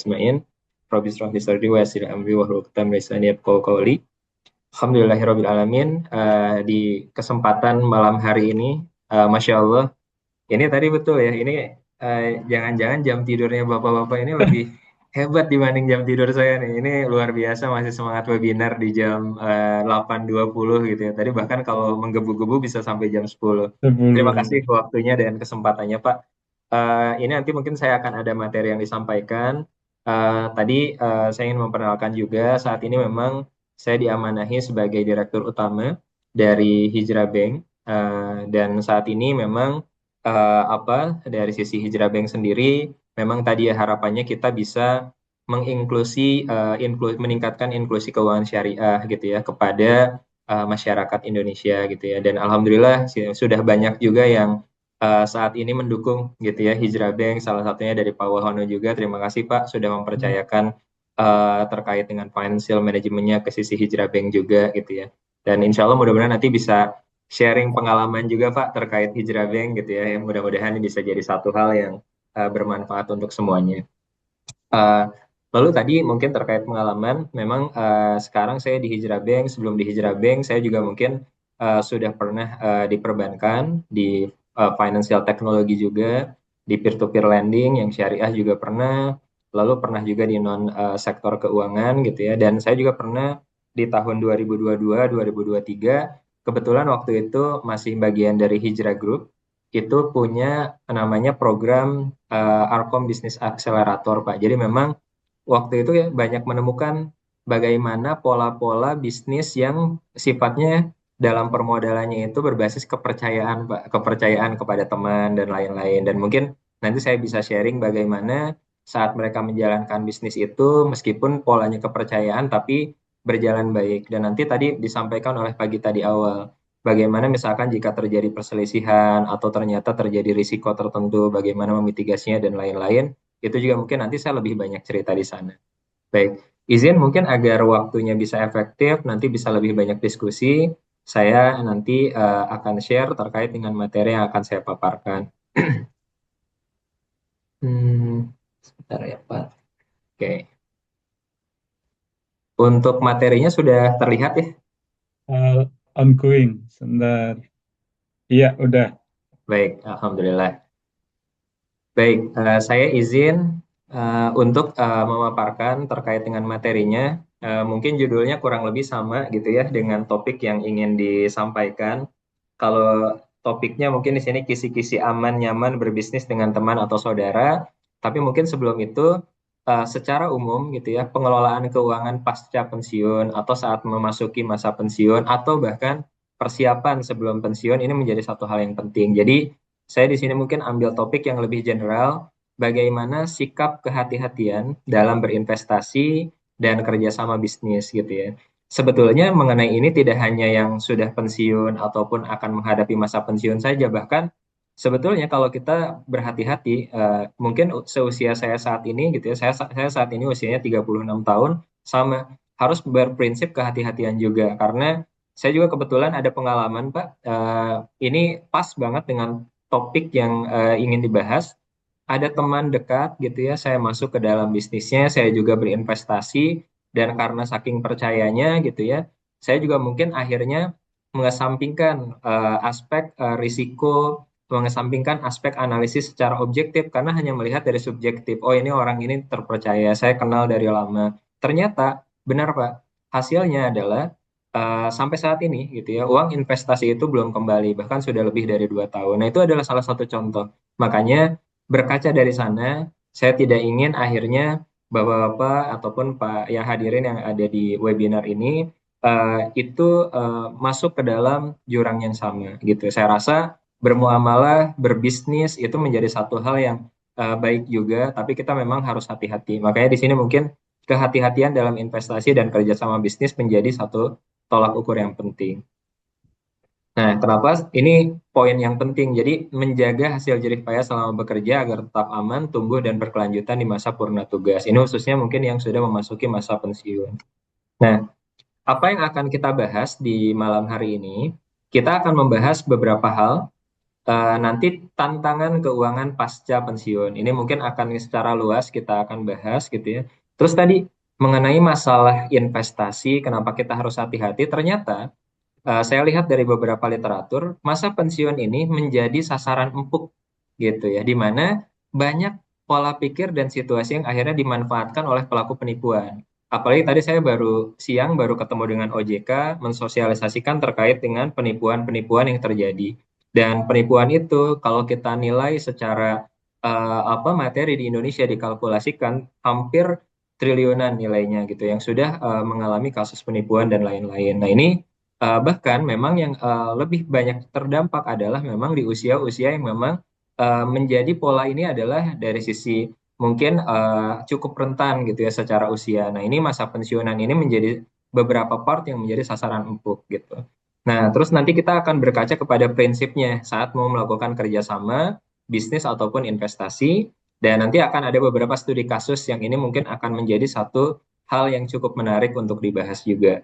ajmain. Rabbi shrah li sadri wa yassir li amri wahlul 'uqdatam min lisani yafqahu qawli. Alhamdulillahirabbil alamin. Di kesempatan malam hari ini, Masya Allah, ini tadi betul ya, ini jangan-jangan jam tidurnya bapak-bapak ini lebih hebat dibanding jam tidur saya nih. Ini luar biasa, masih semangat webinar di jam 8.20 gitu ya. Tadi bahkan kalau menggebu-gebu bisa sampai jam 10. Terima 10. kasih waktunya dan kesempatannya, Pak. Ini nanti mungkin saya akan ada materi yang disampaikan. Tadi saya ingin memperkenalkan juga, saat ini memang saya diamanahi sebagai Direktur Utama dari Hijrah Bank. Dan saat ini memang dari sisi Hijrah Bank sendiri, memang tadi ya harapannya kita bisa meningkatkan inklusi keuangan syariah gitu ya kepada masyarakat Indonesia gitu ya. Dan alhamdulillah sudah banyak juga yang saat ini mendukung gitu ya Hijrah Bank, salah satunya dari Pak Wahono juga. Terima kasih Pak sudah mempercayakan terkait dengan financial manajemennya ke sisi Hijrah Bank juga gitu ya. Dan insya Allah mudah-mudahan nanti bisa sharing pengalaman juga Pak terkait Hijrah Bank gitu ya. Yang mudah-mudahan ini bisa jadi satu hal yang bermanfaat untuk semuanya. Eh, Lalu tadi mungkin terkait pengalaman, memang sekarang saya di Hijrah Bank, sebelum di Hijrah Bank saya juga mungkin sudah pernah di perbankan, di financial technology juga, di peer-to-peer lending yang syariah juga pernah, lalu pernah juga di non sektor keuangan gitu ya, dan saya juga pernah di tahun 2022, 2023, kebetulan waktu itu masih bagian dari Hijrah Group, itu punya namanya program Arkom Business Accelerator, Pak. Jadi memang waktu itu ya banyak menemukan bagaimana pola-pola bisnis yang sifatnya dalam permodalannya itu berbasis kepercayaan, Pak. Kepercayaan kepada teman dan lain-lain. Dan mungkin nanti saya bisa sharing bagaimana saat mereka menjalankan bisnis itu, meskipun polanya kepercayaan, tapi berjalan baik. Dan nanti tadi disampaikan oleh pagi tadi awal, bagaimana misalkan jika terjadi perselisihan atau ternyata terjadi risiko tertentu, bagaimana memitigasinya dan lain-lain, itu juga mungkin nanti saya lebih banyak cerita di sana. Baik, izin mungkin agar waktunya bisa efektif, nanti bisa lebih banyak diskusi, saya nanti akan share terkait dengan materi yang akan saya paparkan. Sebentar ya Pak. Oke, untuk materinya sudah terlihat ya? Ongoing, sebentar. Iya, udah. Baik, Alhamdulillah. Baik, saya izin untuk memaparkan terkait dengan materinya. Mungkin judulnya kurang lebih sama gitu ya dengan topik yang ingin disampaikan. Kalau topiknya mungkin di sini kisi-kisi aman nyaman berbisnis dengan teman atau saudara. Tapi mungkin sebelum itu secara umum gitu ya pengelolaan keuangan pasca pensiun atau saat memasuki masa pensiun atau bahkan persiapan sebelum pensiun ini menjadi satu hal yang penting. Jadi saya di sini mungkin ambil topik yang lebih general, bagaimana sikap kehati-hatian dalam berinvestasi dan kerjasama bisnis gitu ya. Sebetulnya mengenai ini tidak hanya yang sudah pensiun ataupun akan menghadapi masa pensiun saja, bahkan sebetulnya kalau kita berhati-hati, mungkin seusia saya saat ini gitu ya, saya saat ini usianya 36 tahun, sama harus berprinsip kehati-hatian juga, karena saya juga kebetulan ada pengalaman Pak, ini pas banget dengan topik yang ingin dibahas. Ada teman dekat gitu ya, saya masuk ke dalam bisnisnya, saya juga berinvestasi, dan karena saking percayanya gitu ya, saya juga mungkin akhirnya mengesampingkan aspek risiko, mengesampingkan aspek analisis secara objektif karena hanya melihat dari subjektif. Oh ini orang ini terpercaya, saya kenal dari lama. Ternyata benar Pak, hasilnya adalah sampai saat ini gitu ya, uang investasi itu belum kembali, bahkan sudah lebih dari 2 tahun. Nah itu adalah salah satu contoh. Makanya berkaca dari sana, saya tidak ingin akhirnya Bapak-bapak ataupun Pak yang hadirin yang ada di webinar ini itu masuk ke dalam jurang yang sama gitu. Saya rasa bermuamalah, berbisnis itu menjadi satu hal yang baik juga, tapi kita memang harus hati-hati. Makanya di sini mungkin kehati-hatian dalam investasi dan kerjasama bisnis menjadi satu tolak ukur yang penting. Nah, kenapa ini poin yang penting? Jadi menjaga hasil jerih payah selama bekerja agar tetap aman, tumbuh dan berkelanjutan di masa purna tugas. Ini khususnya mungkin yang sudah memasuki masa pensiun. Nah, apa yang akan kita bahas di malam hari ini? Kita akan membahas beberapa hal nanti tantangan keuangan pasca pensiun. Ini mungkin akan secara luas kita akan bahas gitu ya. Terus tadi mengenai masalah investasi, kenapa kita harus hati-hati? Ternyata saya lihat dari beberapa literatur, masa pensiun ini menjadi sasaran empuk gitu ya, di mana banyak pola pikir dan situasi yang akhirnya dimanfaatkan oleh pelaku penipuan. Apalagi tadi saya baru ketemu dengan OJK mensosialisasikan terkait dengan penipuan-penipuan yang terjadi. Dan penipuan itu kalau kita nilai secara apa materi di Indonesia dikalkulasikan hampir triliunan nilainya gitu yang sudah mengalami kasus penipuan dan lain-lain. Nah, ini bahkan memang yang lebih banyak terdampak adalah memang di usia-usia yang memang menjadi pola ini adalah dari sisi mungkin cukup rentan gitu ya secara usia. Nah, ini masa pensiunan ini menjadi beberapa part yang menjadi sasaran empuk gitu. Nah, terus nanti kita akan berkaca kepada prinsipnya saat mau melakukan kerjasama, bisnis ataupun investasi. Dan nanti akan ada beberapa studi kasus yang ini mungkin akan menjadi satu hal yang cukup menarik untuk dibahas juga.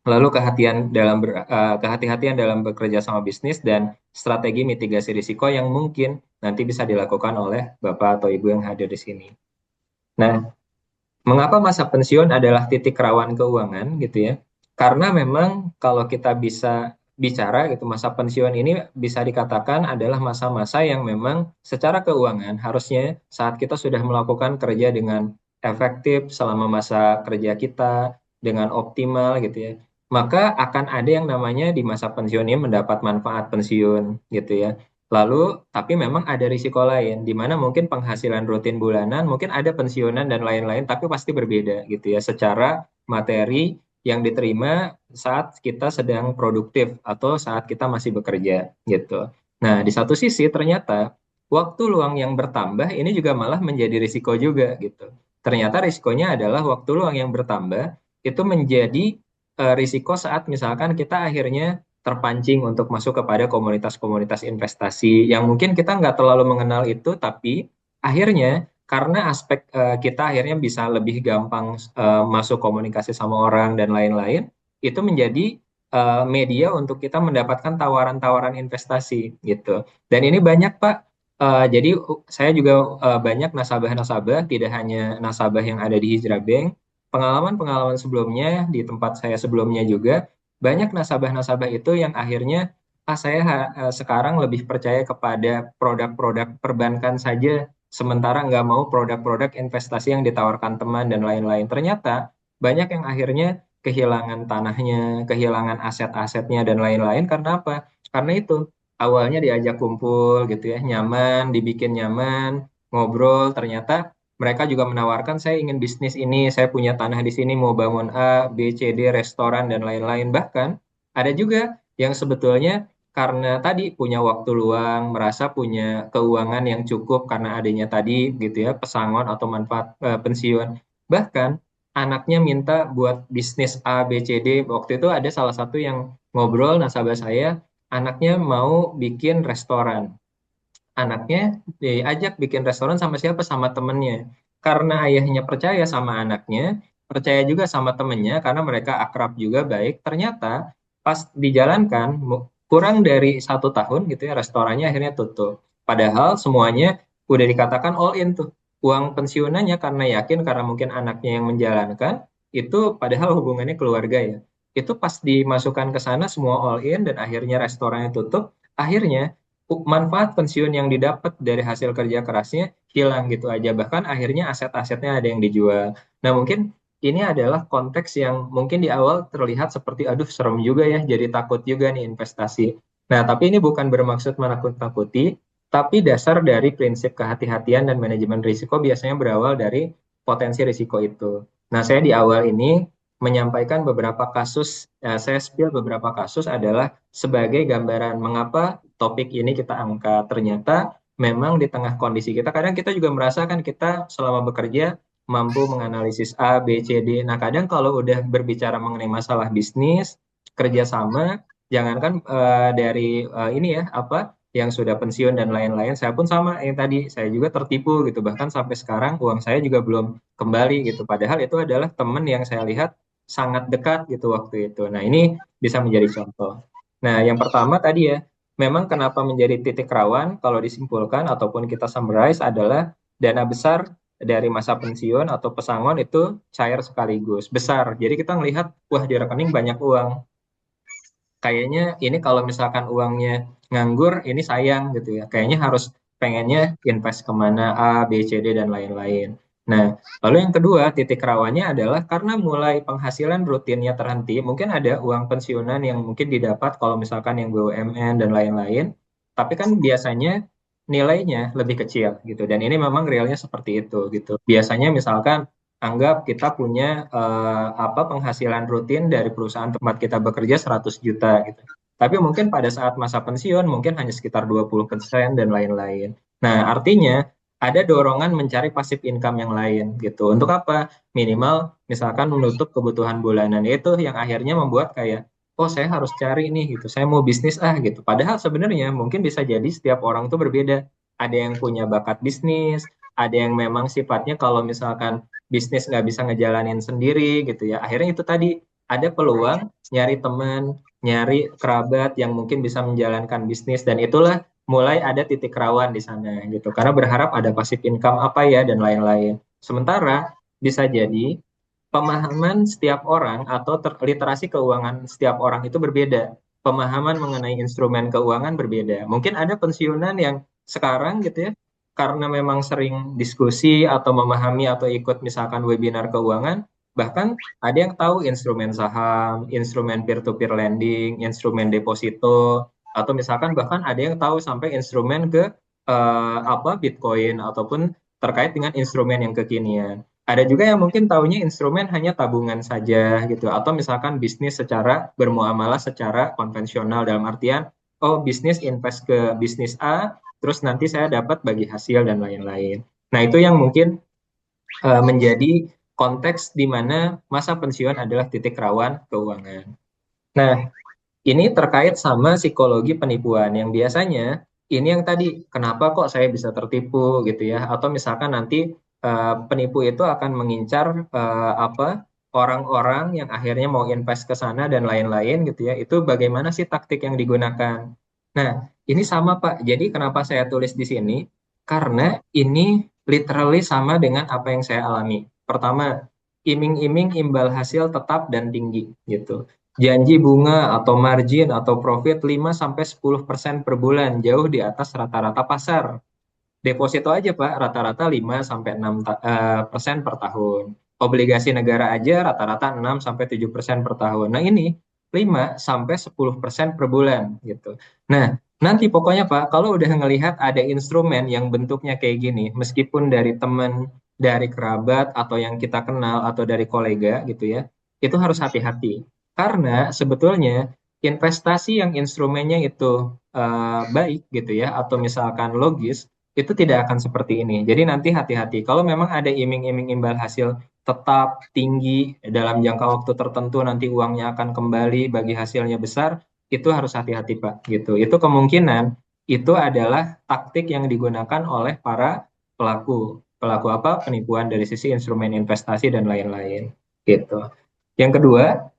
Lalu kehati-hatian dalam bekerja sama bisnis dan strategi mitigasi risiko yang mungkin nanti bisa dilakukan oleh Bapak atau Ibu yang hadir di sini. Nah, mengapa masa pensiun adalah titik rawan keuangan gitu ya? Karena memang kalau kita bisa bicara gitu, masa pensiun ini bisa dikatakan adalah masa-masa yang memang secara keuangan harusnya saat kita sudah melakukan kerja dengan efektif selama masa kerja kita dengan optimal gitu ya. Maka akan ada yang namanya di masa pensiun ini mendapat manfaat pensiun gitu ya. Lalu, tapi memang ada risiko lain, di mana mungkin penghasilan rutin bulanan, mungkin ada pensiunan dan lain-lain, tapi pasti berbeda gitu ya, secara materi yang diterima saat kita sedang produktif atau saat kita masih bekerja gitu. Nah, di satu sisi ternyata waktu luang yang bertambah ini juga malah menjadi risiko juga gitu. Ternyata risikonya adalah waktu luang yang bertambah itu menjadi risiko saat misalkan kita akhirnya terpancing untuk masuk kepada komunitas-komunitas investasi yang mungkin kita nggak terlalu mengenal itu, tapi akhirnya karena aspek kita akhirnya bisa lebih gampang masuk komunikasi sama orang dan lain-lain, itu menjadi media untuk kita mendapatkan tawaran-tawaran investasi gitu. Dan ini banyak Pak. Jadi saya juga banyak nasabah-nasabah, tidak hanya nasabah yang ada di Hijrah Bank, pengalaman-pengalaman sebelumnya di tempat saya sebelumnya juga banyak nasabah-nasabah itu yang akhirnya saya sekarang lebih percaya kepada produk-produk perbankan saja, sementara nggak mau produk-produk investasi yang ditawarkan teman dan lain-lain. Ternyata banyak yang akhirnya kehilangan tanahnya, kehilangan aset-asetnya dan lain-lain karena apa? Karena itu awalnya diajak kumpul gitu ya, nyaman, dibikin nyaman, ngobrol, ternyata mereka juga menawarkan saya ingin bisnis ini, saya punya tanah di sini mau bangun A, B, C, D, restoran dan lain-lain. Bahkan ada juga yang sebetulnya karena tadi punya waktu luang, merasa punya keuangan yang cukup karena adanya tadi gitu ya, pesangon atau manfaat pensiun. Bahkan anaknya minta buat bisnis A, B, C, D. Waktu itu ada salah satu yang ngobrol nasabah saya, anaknya mau bikin restoran, anaknya diajak bikin restoran sama siapa? Sama temennya. Karena ayahnya percaya sama anaknya, percaya juga sama temennya, karena mereka akrab juga baik. Ternyata pas dijalankan, kurang dari 1 tahun gitu ya, restorannya akhirnya tutup. Padahal semuanya udah dikatakan all in tuh. Uang pensiunannya karena yakin, karena mungkin anaknya yang menjalankan, itu padahal hubungannya keluarga ya. Itu pas dimasukkan ke sana semua all in dan akhirnya restorannya tutup, akhirnya manfaat pensiun yang didapat dari hasil kerja kerasnya hilang gitu aja. Bahkan akhirnya aset-asetnya ada yang dijual. Nah, mungkin ini adalah konteks yang mungkin di awal terlihat seperti, aduh serem juga ya, jadi takut juga nih investasi. Nah, tapi ini bukan bermaksud menakut-nakuti, tapi dasar dari prinsip kehati-hatian dan manajemen risiko biasanya berawal dari potensi risiko itu. Nah, saya di awal ini menyampaikan beberapa kasus, saya spill beberapa kasus adalah sebagai gambaran mengapa topik ini kita angkat. Ternyata memang di tengah kondisi kita, kadang kita juga merasakan kita selama bekerja mampu menganalisis A, B, C, D. Nah, kadang kalau udah berbicara mengenai masalah bisnis, kerjasama, jangankan dari ini ya, apa, yang sudah pensiun dan lain-lain, saya pun sama yang tadi, saya juga tertipu gitu. Bahkan sampai sekarang uang saya juga belum kembali gitu. Padahal itu adalah teman yang saya lihat sangat dekat gitu waktu itu. Nah, ini bisa menjadi contoh. Nah, yang pertama tadi ya, memang kenapa menjadi titik rawan kalau disimpulkan ataupun kita summarize adalah dana besar dari masa pensiun atau pesangon itu cair sekaligus, besar. Jadi kita melihat, wah di rekening banyak uang. Kayaknya ini kalau misalkan uangnya nganggur, ini sayang gitu ya. Kayaknya harus pengennya invest kemana A, B, C, D, dan lain-lain. Nah, lalu yang kedua, titik rawannya adalah karena mulai penghasilan rutinnya terhenti, mungkin ada uang pensiunan yang mungkin didapat kalau misalkan yang BUMN dan lain-lain, tapi kan biasanya nilainya lebih kecil gitu. Dan ini memang realnya seperti itu gitu. Biasanya misalkan anggap kita punya apa penghasilan rutin dari perusahaan tempat kita bekerja 100 juta gitu. Tapi mungkin pada saat masa pensiun mungkin hanya sekitar 20% dan lain-lain. Nah, artinya ada dorongan mencari passive income yang lain gitu. Untuk apa? Minimal misalkan menutup kebutuhan bulanan itu yang akhirnya membuat kayak oh saya harus cari nih gitu. Saya mau bisnis gitu. Padahal sebenarnya mungkin bisa jadi setiap orang tuh berbeda. Ada yang punya bakat bisnis, ada yang memang sifatnya kalau misalkan bisnis nggak bisa ngejalanin sendiri gitu ya. Akhirnya itu tadi ada peluang nyari teman, nyari kerabat yang mungkin bisa menjalankan bisnis dan itulah mulai ada titik rawan di sana gitu. Karena berharap ada passive income apa ya dan lain-lain. Sementara bisa jadi pemahaman setiap orang atau literasi keuangan setiap orang itu berbeda. Pemahaman mengenai instrumen keuangan berbeda. Mungkin ada pensiunan yang sekarang gitu ya, karena memang sering diskusi atau memahami atau ikut misalkan webinar keuangan, bahkan ada yang tahu instrumen saham, instrumen peer-to-peer lending, instrumen deposito, atau misalkan bahkan ada yang tahu sampai instrumen ke apa Bitcoin ataupun terkait dengan instrumen yang kekinian. Ada juga yang mungkin taunya instrumen hanya tabungan saja gitu, atau misalkan bisnis secara bermuamalah secara konvensional dalam artian, oh bisnis invest ke bisnis A, terus nanti saya dapat bagi hasil dan lain-lain. Nah itu yang mungkin menjadi konteks di mana masa pensiun adalah titik rawan keuangan. Nah ini terkait sama psikologi penipuan yang biasanya ini yang tadi kenapa kok saya bisa tertipu gitu ya atau misalkan nanti penipu itu akan mengincar apa orang-orang yang akhirnya mau invest ke sana dan lain-lain gitu ya itu bagaimana sih taktik yang digunakan. Nah, ini sama Pak. Jadi kenapa saya tulis di sini? Karena ini literally sama dengan apa yang saya alami. Pertama, iming-iming imbal hasil tetap dan tinggi gitu. Janji bunga atau margin atau profit 5-10% per bulan, jauh di atas rata-rata pasar. Deposito aja Pak, rata-rata 5-6% per tahun. Obligasi negara aja rata-rata 6-7% per tahun. Nah ini 5-10% per bulan gitu. Nah nanti pokoknya Pak, kalau udah ngelihat ada instrumen yang bentuknya kayak gini, meskipun dari teman, dari kerabat, atau yang kita kenal, atau dari kolega gitu ya, itu harus hati-hati. Karena sebetulnya investasi yang instrumennya itu baik gitu ya, atau misalkan logis, itu tidak akan seperti ini. Jadi nanti hati-hati. Kalau memang ada iming-iming imbal hasil tetap tinggi dalam jangka waktu tertentu, nanti uangnya akan kembali bagi hasilnya besar, itu harus hati-hati Pak. Gitu. Itu kemungkinan itu adalah taktik yang digunakan oleh para pelaku pelaku apa penipuan dari sisi instrumen investasi dan lain-lain. Gitu. Yang kedua,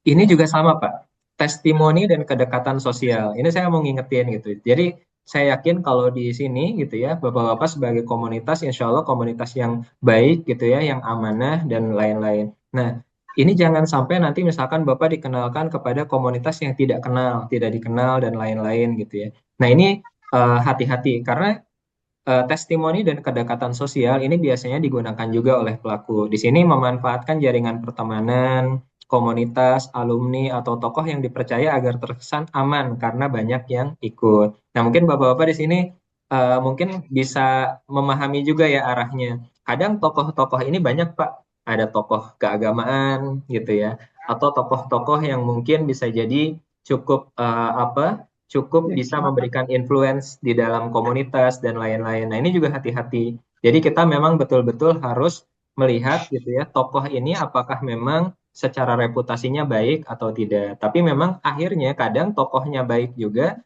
ini juga sama, Pak. Testimoni dan kedekatan sosial. Ini saya mau ngingetin gitu. Jadi saya yakin kalau di sini gitu ya, Bapak-bapak sebagai komunitas, insya Allah komunitas yang baik gitu ya, yang amanah dan lain-lain. Nah, ini jangan sampai nanti misalkan Bapak dikenalkan kepada komunitas yang tidak kenal, tidak dikenal dan lain-lain gitu ya. Nah, ini hati-hati karena testimoni dan kedekatan sosial ini biasanya digunakan juga oleh pelaku. Di sini memanfaatkan jaringan pertemanan, komunitas, alumni, atau tokoh yang dipercaya agar terkesan aman karena banyak yang ikut. Nah, mungkin Bapak-Bapak di sini mungkin bisa memahami juga ya arahnya. Kadang tokoh-tokoh ini banyak, Pak. Ada tokoh keagamaan gitu ya, atau tokoh-tokoh yang mungkin bisa jadi cukup apa cukup bisa memberikan influence di dalam komunitas dan lain-lain. Nah, ini juga hati-hati. Jadi kita memang betul-betul harus melihat gitu ya, tokoh ini apakah memang secara reputasinya baik atau tidak. Tapi memang akhirnya kadang tokohnya baik juga,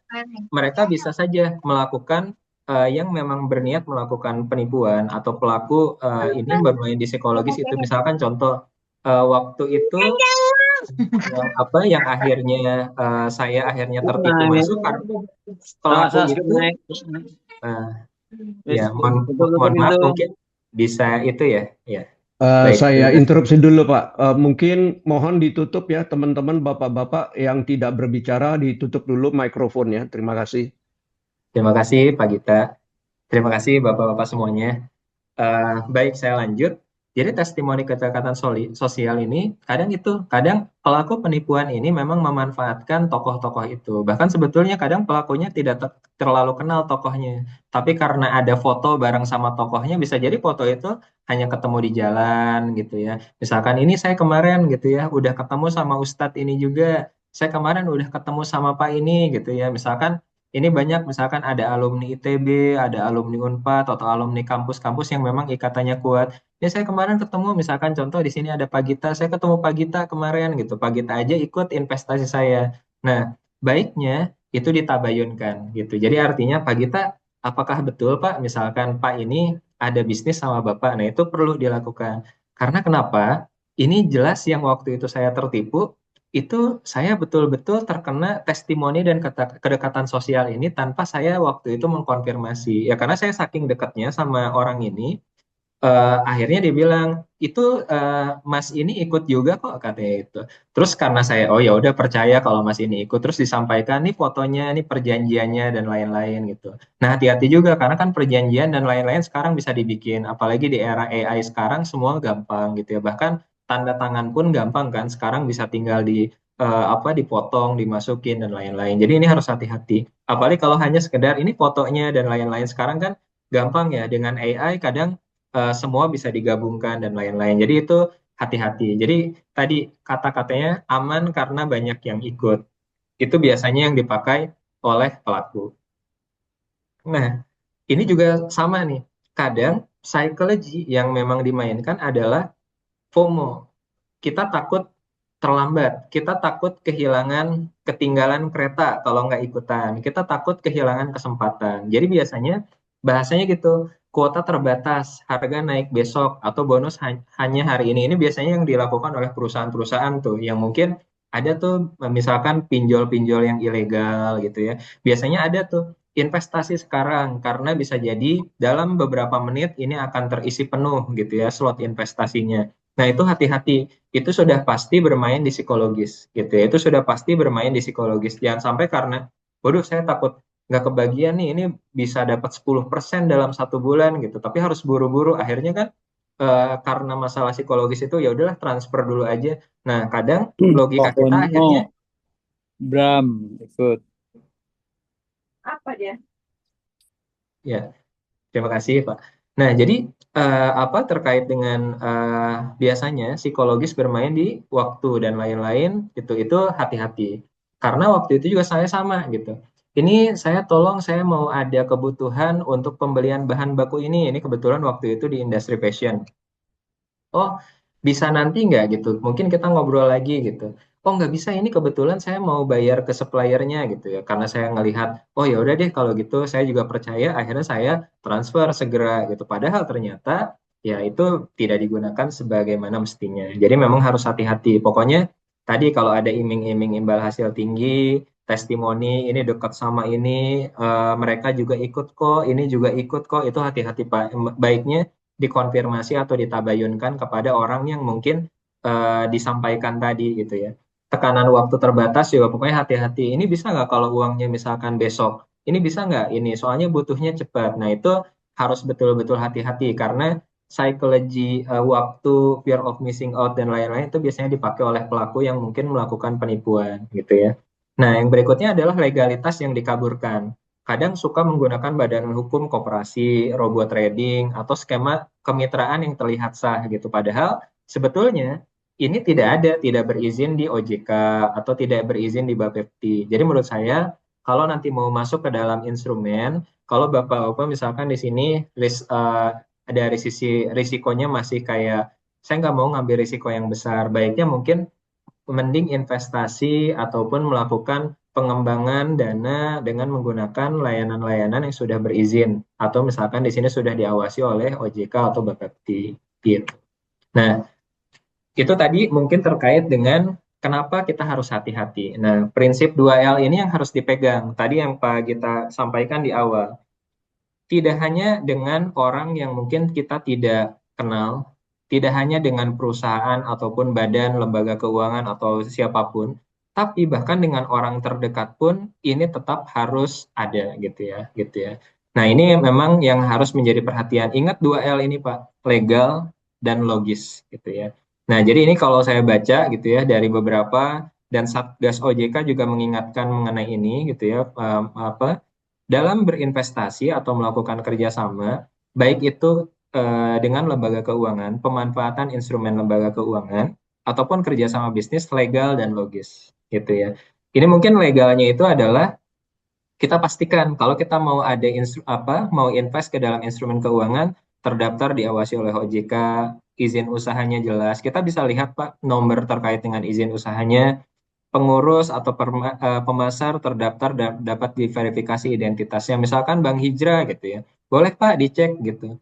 mereka bisa saja melakukan yang memang berniat melakukan penipuan atau pelaku ini bermain di psikologis itu. Misalkan contoh waktu itu yang apa yang akhirnya saya akhirnya tertipu Nah, masuk karena pelaku rasa itu naik. eh, ya Wis, mohon tutup maaf pintu. mungkin bisa itu ya ya Eh, baik saya terima kasih. interupsi dulu, Pak. Mungkin mohon ditutup ya, teman-teman, bapak-bapak yang tidak berbicara, ditutup dulu mikrofonnya. Terima kasih. Terima kasih Pak Gita, terima kasih Bapak-Bapak semuanya. Baik, saya lanjut. Jadi testimoni kedekatan sosial ini kadang pelaku penipuan ini memang memanfaatkan tokoh-tokoh itu. Bahkan sebetulnya kadang pelakunya tidak terlalu kenal tokohnya, tapi karena ada foto bareng sama tokohnya, bisa jadi foto itu hanya ketemu di jalan gitu ya. Misalkan ini saya kemarin gitu ya, udah ketemu sama Ustadz ini juga. Saya kemarin udah ketemu sama Pak ini gitu ya. Misalkan ini banyak misalkan ada alumni ITB, ada alumni Unpad atau alumni kampus-kampus yang memang ikatannya kuat. Ya saya kemarin ketemu misalkan contoh di sini ada Pak Gita, saya ketemu Pak Gita kemarin gitu. Pak Gita aja ikut investasi saya. Nah, baiknya itu ditabayunkan gitu. Jadi artinya Pak Gita, apakah betul Pak misalkan Pak ini ada bisnis sama Bapak? Nah, itu perlu dilakukan. Karena kenapa? Ini jelas yang waktu itu saya tertipu itu saya betul-betul terkena testimoni dan kedekatan sosial ini tanpa saya waktu itu mengkonfirmasi. Ya karena saya saking dekatnya sama orang ini, akhirnya dia bilang itu Mas ini ikut juga kok katanya itu. Terus karena saya oh ya udah percaya kalau Mas ini ikut, terus disampaikan nih fotonya, nih perjanjiannya dan lain-lain gitu. Nah hati-hati juga karena kan perjanjian dan lain-lain sekarang bisa dibikin, apalagi di era AI sekarang semua gampang gitu ya. Bahkan tanda tangan pun gampang kan. Sekarang bisa tinggal apa dipotong, dimasukin dan lain-lain. Jadi ini harus hati-hati. Apalagi kalau hanya sekedar ini fotonya dan lain-lain sekarang kan gampang ya dengan AI kadang semua bisa digabungkan dan lain-lain. Jadi itu hati-hati. Jadi tadi kata-katanya aman karena banyak yang ikut. Itu biasanya yang dipakai oleh pelaku. Nah, ini juga sama nih. Kadang psychology yang memang dimainkan adalah FOMO. Kita takut terlambat, kita takut kehilangan, ketinggalan kereta kalau nggak ikutan, kita takut kehilangan kesempatan. Jadi biasanya bahasanya gitu, kuota terbatas, harga naik besok, atau bonus hanya hari ini. Ini biasanya yang dilakukan oleh perusahaan-perusahaan tuh, yang mungkin ada tuh misalkan pinjol-pinjol yang ilegal gitu ya. Biasanya ada tuh investasi sekarang karena bisa jadi dalam beberapa menit ini akan terisi penuh gitu ya slot investasinya. Nah, itu hati-hati. Itu sudah pasti bermain di psikologis, gitu ya. Itu sudah pasti bermain di psikologis. Jangan sampai karena, waduh, saya takut nggak kebagian nih, ini bisa dapat 10% dalam 1 bulan, gitu. Tapi harus buru-buru. Akhirnya kan, karena masalah psikologis itu, ya udahlah transfer dulu aja. Nah, kadang logika Oh kita akhirnya, no, Bram ikut. ya, terima kasih, Pak. Nah, jadi apa terkait dengan biasanya psikologis bermain di waktu dan lain-lain itu hati-hati. Karena waktu itu juga saya sama gitu. Ini saya tolong saya mau ada kebutuhan untuk pembelian bahan baku ini. Ini kebetulan waktu itu di industri fashion. Oh, bisa nanti nggak gitu? Mungkin kita ngobrol lagi gitu. Oh, nggak bisa. Ini kebetulan saya mau bayar ke suppliernya gitu ya. Karena saya ngelihat, oh ya udah deh kalau gitu saya juga percaya. Akhirnya saya transfer segera gitu. Padahal ternyata ya itu tidak digunakan sebagaimana mestinya. Jadi memang harus hati-hati. Pokoknya tadi kalau ada iming-iming imbal hasil tinggi, testimoni ini dekat sama ini, mereka juga ikut kok, ini juga ikut kok. Itu hati-hati Pak. Baiknya dikonfirmasi atau ditabayunkan kepada orang yang mungkin disampaikan tadi gitu ya. Tekanan waktu terbatas juga pokoknya hati-hati. Ini bisa nggak kalau uangnya misalkan besok? Ini bisa nggak ini? Soalnya butuhnya cepat. Nah itu harus betul-betul hati-hati karena psikologi waktu, fear of missing out dan lain-lain itu biasanya dipakai oleh pelaku yang mungkin melakukan penipuan gitu ya. Nah yang berikutnya adalah legalitas yang dikaburkan kadang suka menggunakan badan hukum koperasi, robot trading, atau skema kemitraan yang terlihat sah gitu. Padahal sebetulnya ini tidak ada, tidak berizin di OJK atau tidak berizin di Bapepti. Jadi menurut saya kalau nanti mau masuk ke dalam instrumen, kalau Bapak-Bapak misalkan di sini dari sisi risikonya masih kayak saya nggak mau ngambil risiko yang besar, baiknya mungkin mending investasi ataupun melakukan pengembangan dana dengan menggunakan layanan-layanan yang sudah berizin atau misalkan di sini sudah diawasi oleh OJK atau Bapepti gitu. Nah, itu tadi mungkin terkait dengan kenapa kita harus hati-hati? Nah, prinsip 2L ini yang harus dipegang. Tadi yang Pak Gita sampaikan di awal. Tidak hanya dengan orang yang mungkin kita tidak kenal, tidak hanya dengan perusahaan ataupun badan, lembaga keuangan atau siapapun, tapi bahkan dengan orang terdekat pun ini tetap harus ada gitu ya. Nah, ini memang yang harus menjadi perhatian. Ingat 2L ini Pak, legal dan logis gitu ya. Nah, jadi ini kalau saya baca gitu ya dari beberapa dan Satgas OJK juga mengingatkan mengenai ini gitu ya, dalam berinvestasi atau melakukan kerjasama, baik itu dengan lembaga keuangan, pemanfaatan instrumen lembaga keuangan, ataupun kerjasama bisnis legal dan logis gitu ya. Ini mungkin legalnya itu adalah kita pastikan kalau kita mau ada mau invest ke dalam instrumen keuangan terdaftar diawasi oleh OJK, izin usahanya jelas. Kita bisa lihat Pak nomor terkait dengan izin usahanya, pengurus atau pemasar terdaftar dapat diverifikasi identitasnya. Misalkan Bank Hijrah gitu ya. Boleh Pak dicek gitu.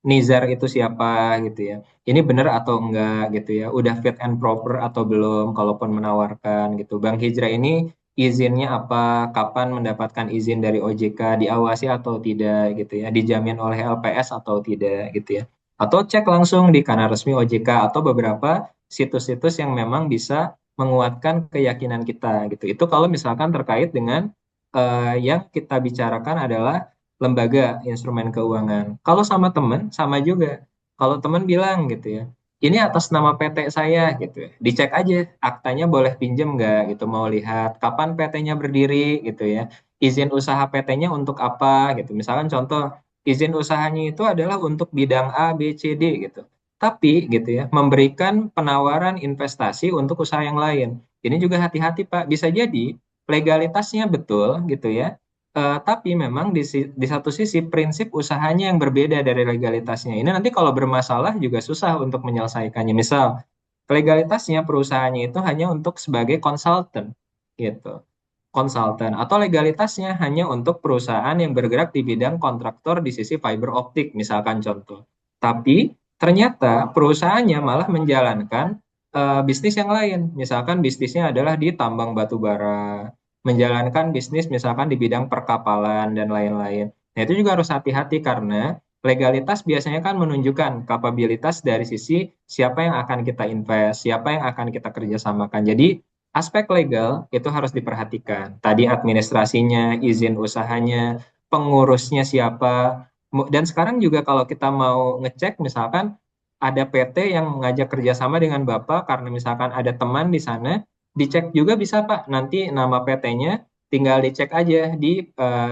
Nizar itu siapa gitu ya. Ini benar atau enggak gitu ya. Udah fit and proper atau belum kalaupun menawarkan gitu. Bank Hijrah ini izinnya apa, kapan mendapatkan izin dari OJK, diawasi atau tidak gitu ya, dijamin oleh LPS atau tidak gitu ya. Atau cek langsung di kanal resmi OJK atau beberapa situs-situs yang memang bisa menguatkan keyakinan kita gitu. Itu kalau misalkan terkait dengan yang kita bicarakan adalah lembaga instrumen keuangan. Kalau sama teman sama juga. Kalau teman bilang gitu ya, ini atas nama PT saya gitu ya. Dicek aja aktanya boleh pinjem nggak gitu, mau lihat kapan PT-nya berdiri gitu ya. Izin usaha PT-nya untuk apa gitu. Misalkan contoh izin usahanya itu adalah untuk bidang A, B, C, D gitu. Tapi gitu ya, memberikan penawaran investasi untuk usaha yang lain. Ini juga hati-hati Pak, bisa jadi legalitasnya betul gitu ya. Tapi memang di satu sisi prinsip usahanya yang berbeda dari legalitasnya. Ini nanti kalau bermasalah juga susah untuk menyelesaikannya. Misal, legalitasnya perusahaannya itu hanya untuk sebagai konsultan gitu. Konsultan atau legalitasnya hanya untuk perusahaan yang bergerak di bidang kontraktor di sisi fiber optik misalkan contoh. Tapi ternyata perusahaannya malah menjalankan bisnis yang lain. Misalkan bisnisnya adalah di tambang batu bara, menjalankan bisnis misalkan di bidang perkapalan dan lain-lain. Nah, itu juga harus hati-hati karena legalitas biasanya kan menunjukkan kapabilitas dari sisi siapa yang akan kita invest, siapa yang akan kita kerjasamakan. Jadi aspek legal itu harus diperhatikan. Tadi administrasinya, izin usahanya, pengurusnya siapa. Dan sekarang juga kalau kita mau ngecek misalkan ada PT yang mengajak kerjasama dengan Bapak karena misalkan ada teman di sana, dicek juga bisa Pak. Nanti nama PT-nya tinggal dicek aja di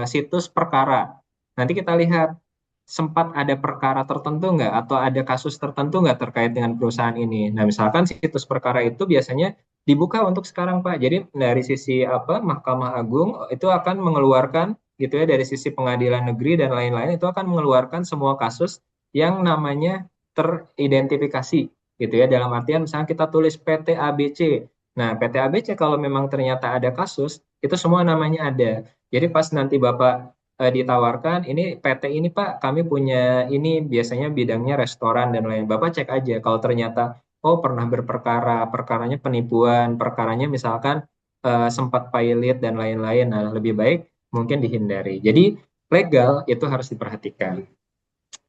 situs perkara. Nanti kita lihat sempat ada perkara tertentu nggak atau ada kasus tertentu nggak terkait dengan perusahaan ini. Nah, misalkan situs perkara itu biasanya dibuka untuk sekarang Pak. Jadi dari sisi Mahkamah Agung itu akan mengeluarkan gitu ya dari sisi pengadilan negeri dan lain-lain itu akan mengeluarkan semua kasus yang namanya teridentifikasi gitu ya. Dalam artian misalnya kita tulis PT ABC. Nah, PT ABC kalau memang ternyata ada kasus, itu semua namanya ada. Jadi pas nanti Bapak ditawarkan ini PT ini Pak kami punya ini biasanya bidangnya restoran dan lain Bapak cek aja kalau ternyata oh pernah berperkara perkaranya penipuan perkaranya misalkan sempat pilot dan lain-lain nah lebih baik mungkin dihindari jadi legal itu harus diperhatikan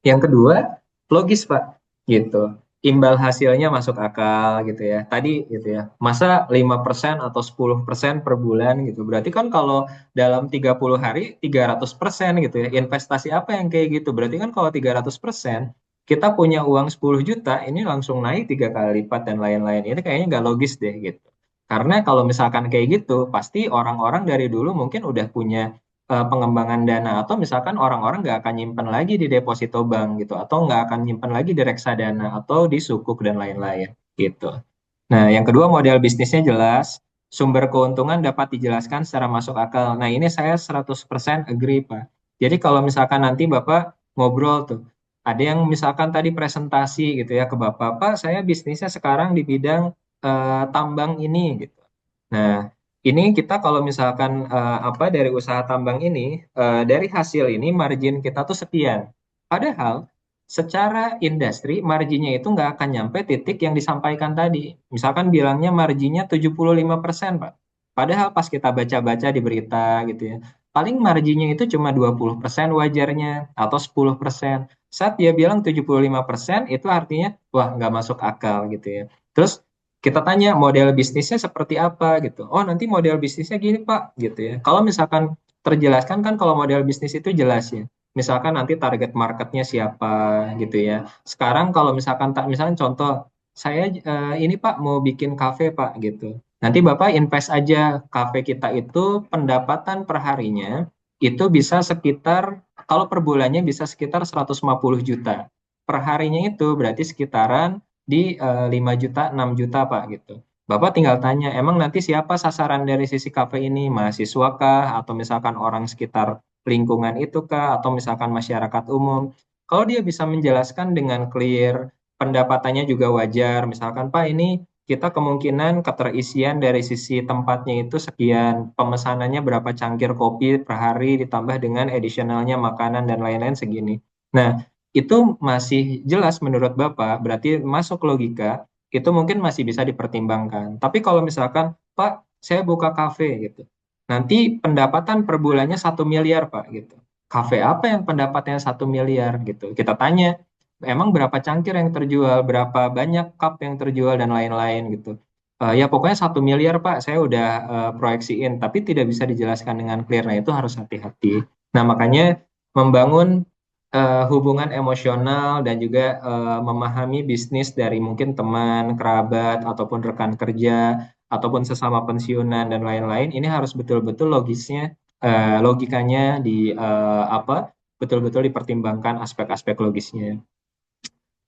yang kedua, logis Pak, gitu. Imbal hasilnya masuk akal gitu ya. Tadi gitu ya. Masa 5% atau 10% per bulan gitu. Berarti kan kalau dalam 30 hari 300% gitu ya. Investasi apa yang kayak gitu? Berarti kan kalau 300% kita punya uang 10 juta ini langsung naik 3 kali lipat dan lain-lain. Ini kayaknya nggak logis deh gitu. Karena kalau misalkan kayak gitu, pasti orang-orang dari dulu mungkin udah punya pengembangan dana atau misalkan orang-orang nggak akan nyimpen lagi di deposito bank gitu atau nggak akan nyimpen lagi di reksadana atau di sukuk dan lain-lain gitu. Nah, yang kedua model bisnisnya jelas, sumber keuntungan dapat dijelaskan secara masuk akal. Nah, ini saya 100% agree, Pak. Jadi kalau misalkan nanti Bapak ngobrol tuh, ada yang misalkan tadi presentasi gitu ya ke Bapak, Pak, saya bisnisnya sekarang di bidang tambang ini gitu. Nah, ini kita kalau misalkan dari usaha tambang ini, dari hasil ini margin kita tuh sekian. Padahal secara industri marginnya itu nggak akan nyampe titik yang disampaikan tadi. Misalkan bilangnya marginnya 75%, Pak. Padahal pas kita baca-baca di berita gitu ya, paling marginnya itu cuma 20% wajarnya atau 10%. Saat dia bilang 75% itu artinya wah nggak masuk akal gitu ya. Terus kita tanya model bisnisnya seperti apa gitu. Oh nanti model bisnisnya gini Pak gitu ya. Kalau misalkan terjelaskan kan kalau model bisnis itu jelas ya. Misalkan nanti target marketnya siapa gitu ya. Sekarang kalau misalkan misalkan contoh saya ini Pak mau bikin kafe Pak gitu. Nanti Bapak invest aja kafe kita itu pendapatan per harinya itu bisa sekitar kalau per bulannya bisa sekitar 150 juta. Per harinya itu berarti sekitaran di 5 juta, 6 juta Pak gitu. Bapak tinggal tanya, emang nanti siapa sasaran dari sisi kafe ini? Mahasiswa kah? Atau misalkan orang sekitar lingkungan itu kah? Atau misalkan masyarakat umum? Kalau dia bisa menjelaskan dengan clear, pendapatannya juga wajar. Misalkan, Pak ini kita kemungkinan keterisian dari sisi tempatnya itu sekian, pemesanannya berapa cangkir kopi per hari, ditambah dengan additionalnya makanan dan lain-lain segini. Nah, itu masih jelas menurut Bapak, berarti masuk logika, itu mungkin masih bisa dipertimbangkan. Tapi kalau misalkan, Pak, saya buka kafe gitu, nanti pendapatan per bulannya 1 miliar, Pak, gitu. Kafe apa yang pendapatannya 1 miliar gitu? Kita tanya, emang berapa cangkir yang terjual, berapa banyak cup yang terjual dan lain-lain gitu. Ya pokoknya 1 miliar Pak, saya udah proyeksiin, tapi tidak bisa dijelaskan dengan clear. Nah itu harus hati-hati. Nah makanya membangun hubungan emosional dan juga memahami bisnis dari mungkin teman, kerabat, ataupun rekan kerja, ataupun sesama pensiunan dan lain-lain, ini harus betul-betul logisnya, logikanya di apa, betul-betul dipertimbangkan aspek-aspek logisnya.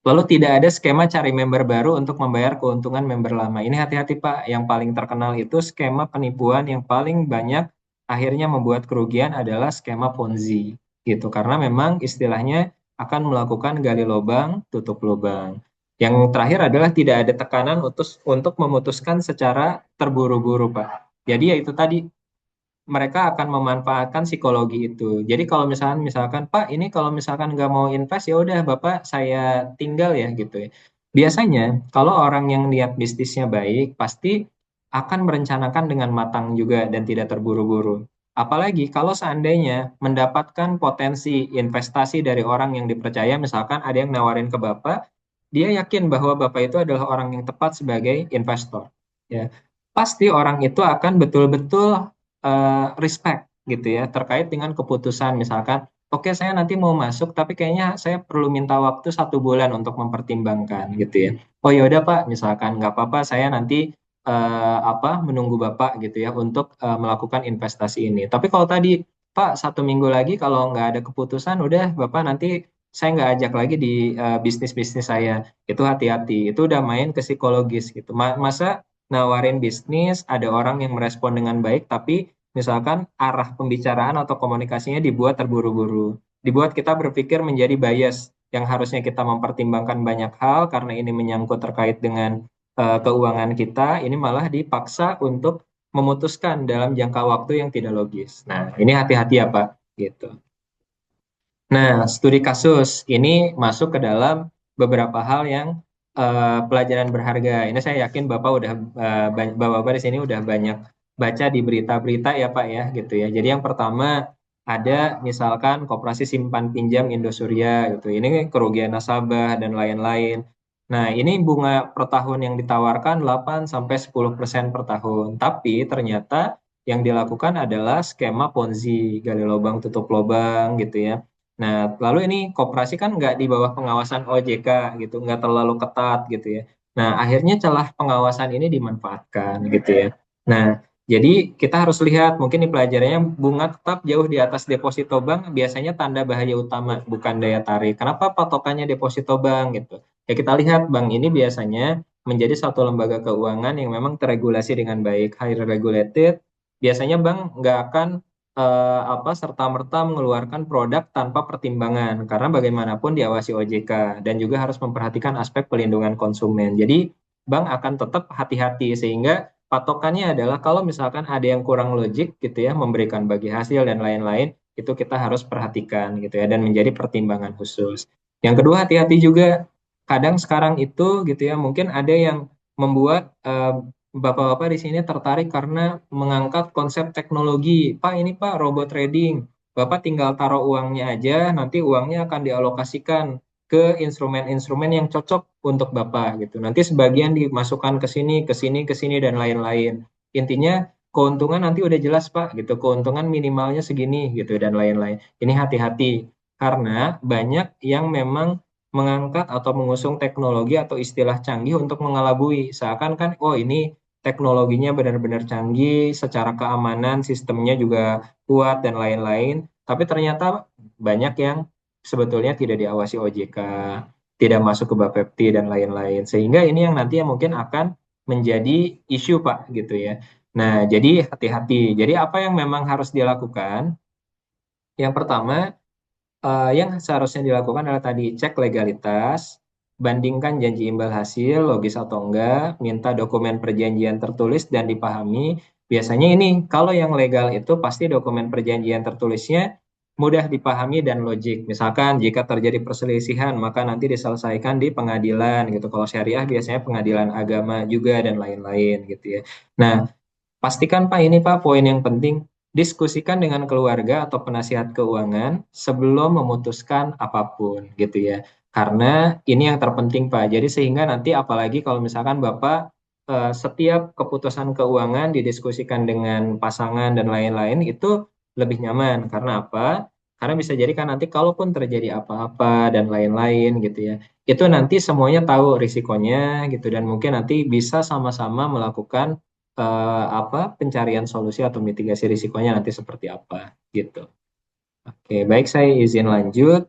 Lalu tidak ada skema cari member baru untuk membayar keuntungan member lama. Ini hati-hati Pak, yang paling terkenal itu skema penipuan yang paling banyak akhirnya membuat kerugian adalah skema Ponzi gitu. Karena memang istilahnya akan melakukan gali lubang, tutup lubang. Yang terakhir adalah tidak ada tekanan untuk memutuskan secara terburu-buru Pak. Jadi ya itu tadi mereka akan memanfaatkan psikologi itu. Jadi kalau misalkan Pak ini kalau misalkan nggak mau invest ya udah Bapak saya tinggal ya gitu ya. Biasanya kalau orang yang niat bisnisnya baik pasti akan merencanakan dengan matang juga dan tidak terburu-buru. Apalagi kalau seandainya mendapatkan potensi investasi dari orang yang dipercaya, misalkan ada yang nawarin ke Bapak, dia yakin bahwa Bapak itu adalah orang yang tepat sebagai investor. Ya, pasti orang itu akan betul-betul respect gitu ya terkait dengan keputusan misalkan oke saya nanti mau masuk tapi kayaknya saya perlu minta waktu 1 bulan untuk mempertimbangkan gitu ya oh ya udah Pak misalkan nggak apa-apa saya nanti apa menunggu Bapak gitu ya untuk melakukan investasi ini tapi kalau tadi Pak 1 minggu lagi kalau nggak ada keputusan udah Bapak nanti saya nggak ajak lagi di bisnis-bisnis saya itu hati-hati itu udah main ke psikologis gitu masa nawarin bisnis ada orang yang merespon dengan baik tapi misalkan arah pembicaraan atau komunikasinya dibuat terburu-buru, dibuat kita berpikir menjadi bias yang harusnya kita mempertimbangkan banyak hal karena ini menyangkut terkait dengan keuangan kita, ini malah dipaksa untuk memutuskan dalam jangka waktu yang tidak logis. Nah, ini hati-hati ya Pak, gitu. Nah, studi kasus ini masuk ke dalam beberapa hal yang pelajaran berharga. Ini saya yakin Bapak udah Bapak-bapak di sini udah banyak baca di berita-berita ya Pak ya gitu ya. Jadi yang pertama ada misalkan Koperasi Simpan Pinjam Indosuria gitu. Ini kerugian nasabah dan lain-lain. Nah, ini bunga per tahun yang ditawarkan 8 sampai 10% per tahun. Tapi ternyata yang dilakukan adalah skema Ponzi, gali lubang tutup lubang gitu ya. Nah, lalu ini koperasi kan nggak di bawah pengawasan OJK gitu, nggak terlalu ketat gitu ya. Nah, akhirnya celah pengawasan ini dimanfaatkan gitu ya. Nah, jadi kita harus lihat mungkin di pelajarannya bunga tetap jauh di atas deposito bank biasanya tanda bahaya utama bukan daya tarik. Kenapa patokannya deposito bank gitu? Ya kita lihat bank ini biasanya menjadi satu lembaga keuangan yang memang terregulasi dengan baik, high regulated. Biasanya bank nggak akan apa serta-merta mengeluarkan produk tanpa pertimbangan karena bagaimanapun diawasi OJK dan juga harus memperhatikan aspek pelindungan konsumen. Jadi bank akan tetap hati-hati sehingga patokannya adalah kalau misalkan ada yang kurang logik gitu ya memberikan bagi hasil dan lain-lain itu kita harus perhatikan gitu ya dan menjadi pertimbangan khusus. Yang kedua, hati-hati juga. Kadang sekarang itu gitu ya, mungkin ada yang membuat bapak-bapak di sini tertarik karena mengangkat konsep teknologi. Pak, ini Pak, robot trading. Bapak tinggal taruh uangnya aja, nanti uangnya akan dialokasikan ke instrumen-instrumen yang cocok untuk Bapak gitu. Nanti sebagian dimasukkan ke sini, ke sini, ke sini dan lain-lain. Intinya keuntungan nanti udah jelas Pak gitu. Keuntungan minimalnya segini gitu dan lain-lain. Ini hati-hati karena banyak yang memang mengangkat atau mengusung teknologi atau istilah canggih untuk mengelabui. Seakan kan, oh ini teknologinya benar-benar canggih, secara keamanan sistemnya juga kuat dan lain-lain. Tapi ternyata banyak yang sebetulnya tidak diawasi OJK, tidak masuk ke Bapepti dan lain-lain. Sehingga ini yang nanti yang mungkin akan menjadi isu Pak gitu ya. Nah, jadi hati-hati. Jadi apa yang memang harus dilakukan? Yang pertama, yang seharusnya dilakukan adalah tadi cek legalitas, bandingkan janji imbal hasil, logis atau enggak, minta dokumen perjanjian tertulis dan dipahami. Biasanya ini, kalau yang legal itu pasti dokumen perjanjian tertulisnya mudah dipahami dan logik. Misalkan jika terjadi perselisihan, maka nanti diselesaikan di pengadilan gitu. Kalau syariah biasanya pengadilan agama juga dan lain-lain gitu ya. Nah, pastikan Pak ini Pak poin yang penting, diskusikan dengan keluarga atau penasihat keuangan sebelum memutuskan apapun gitu ya. Karena ini yang terpenting Pak. Jadi sehingga nanti apalagi kalau misalkan Bapak setiap keputusan keuangan didiskusikan dengan pasangan dan lain-lain itu lebih nyaman. Karena apa? Karena bisa jadi kan nanti kalaupun terjadi apa-apa dan lain-lain gitu ya. Itu nanti semuanya tahu risikonya gitu dan mungkin nanti bisa sama-sama melakukan apa pencarian solusi atau mitigasi risikonya nanti seperti apa gitu. Oke, baik saya izin lanjut.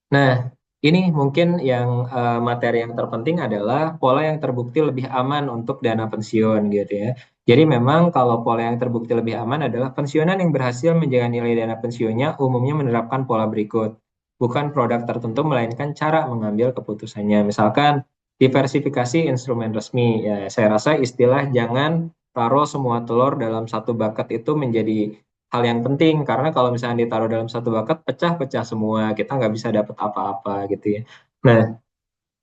Nah, ini mungkin yang materi yang terpenting adalah pola yang terbukti lebih aman untuk dana pensiun gitu ya. Jadi memang kalau pola yang terbukti lebih aman adalah pensiunan yang berhasil menjaga nilai dana pensiunnya umumnya menerapkan pola berikut. Bukan produk tertentu melainkan cara mengambil keputusannya. Misalkan diversifikasi instrumen resmi. Ya, saya rasa istilah jangan taruh semua telur dalam satu bucket itu menjadi hal yang penting karena kalau misalnya ditaruh dalam satu bucket pecah-pecah semua kita nggak bisa dapat apa-apa gitu ya. Nah,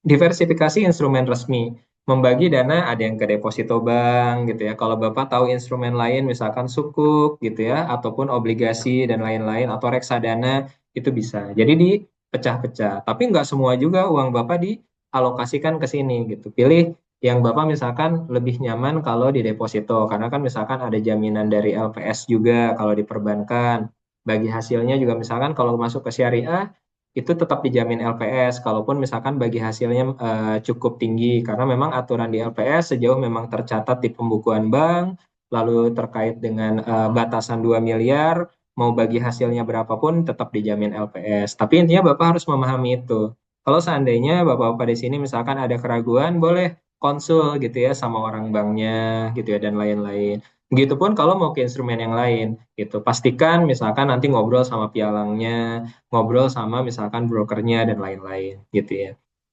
diversifikasi instrumen resmi, membagi dana ada yang ke deposito bank gitu ya. Kalau Bapak tahu instrumen lain misalkan sukuk gitu ya ataupun obligasi dan lain-lain atau reksadana itu bisa. Jadi dipecah-pecah. Tapi nggak semua juga uang Bapak dialokasikan ke sini gitu. Pilih yang Bapak misalkan lebih nyaman kalau di deposito karena kan misalkan ada jaminan dari LPS juga kalau di perbankan. Bagi hasilnya juga misalkan kalau masuk ke syariah itu tetap dijamin LPS kalaupun misalkan bagi hasilnya cukup tinggi karena memang aturan di LPS sejauh memang tercatat di pembukuan bank lalu terkait dengan batasan 2 miliar mau bagi hasilnya berapapun tetap dijamin LPS. Tapi intinya Bapak harus memahami itu. Kalau seandainya Bapak-bapak di sini misalkan ada keraguan boleh konsul gitu ya sama orang banknya gitu ya dan lain-lain. Begitupun kalau mau ke instrumen yang lain gitu. Pastikan misalkan nanti ngobrol sama pialangnya, ngobrol sama misalkan brokernya dan lain-lain gitu ya.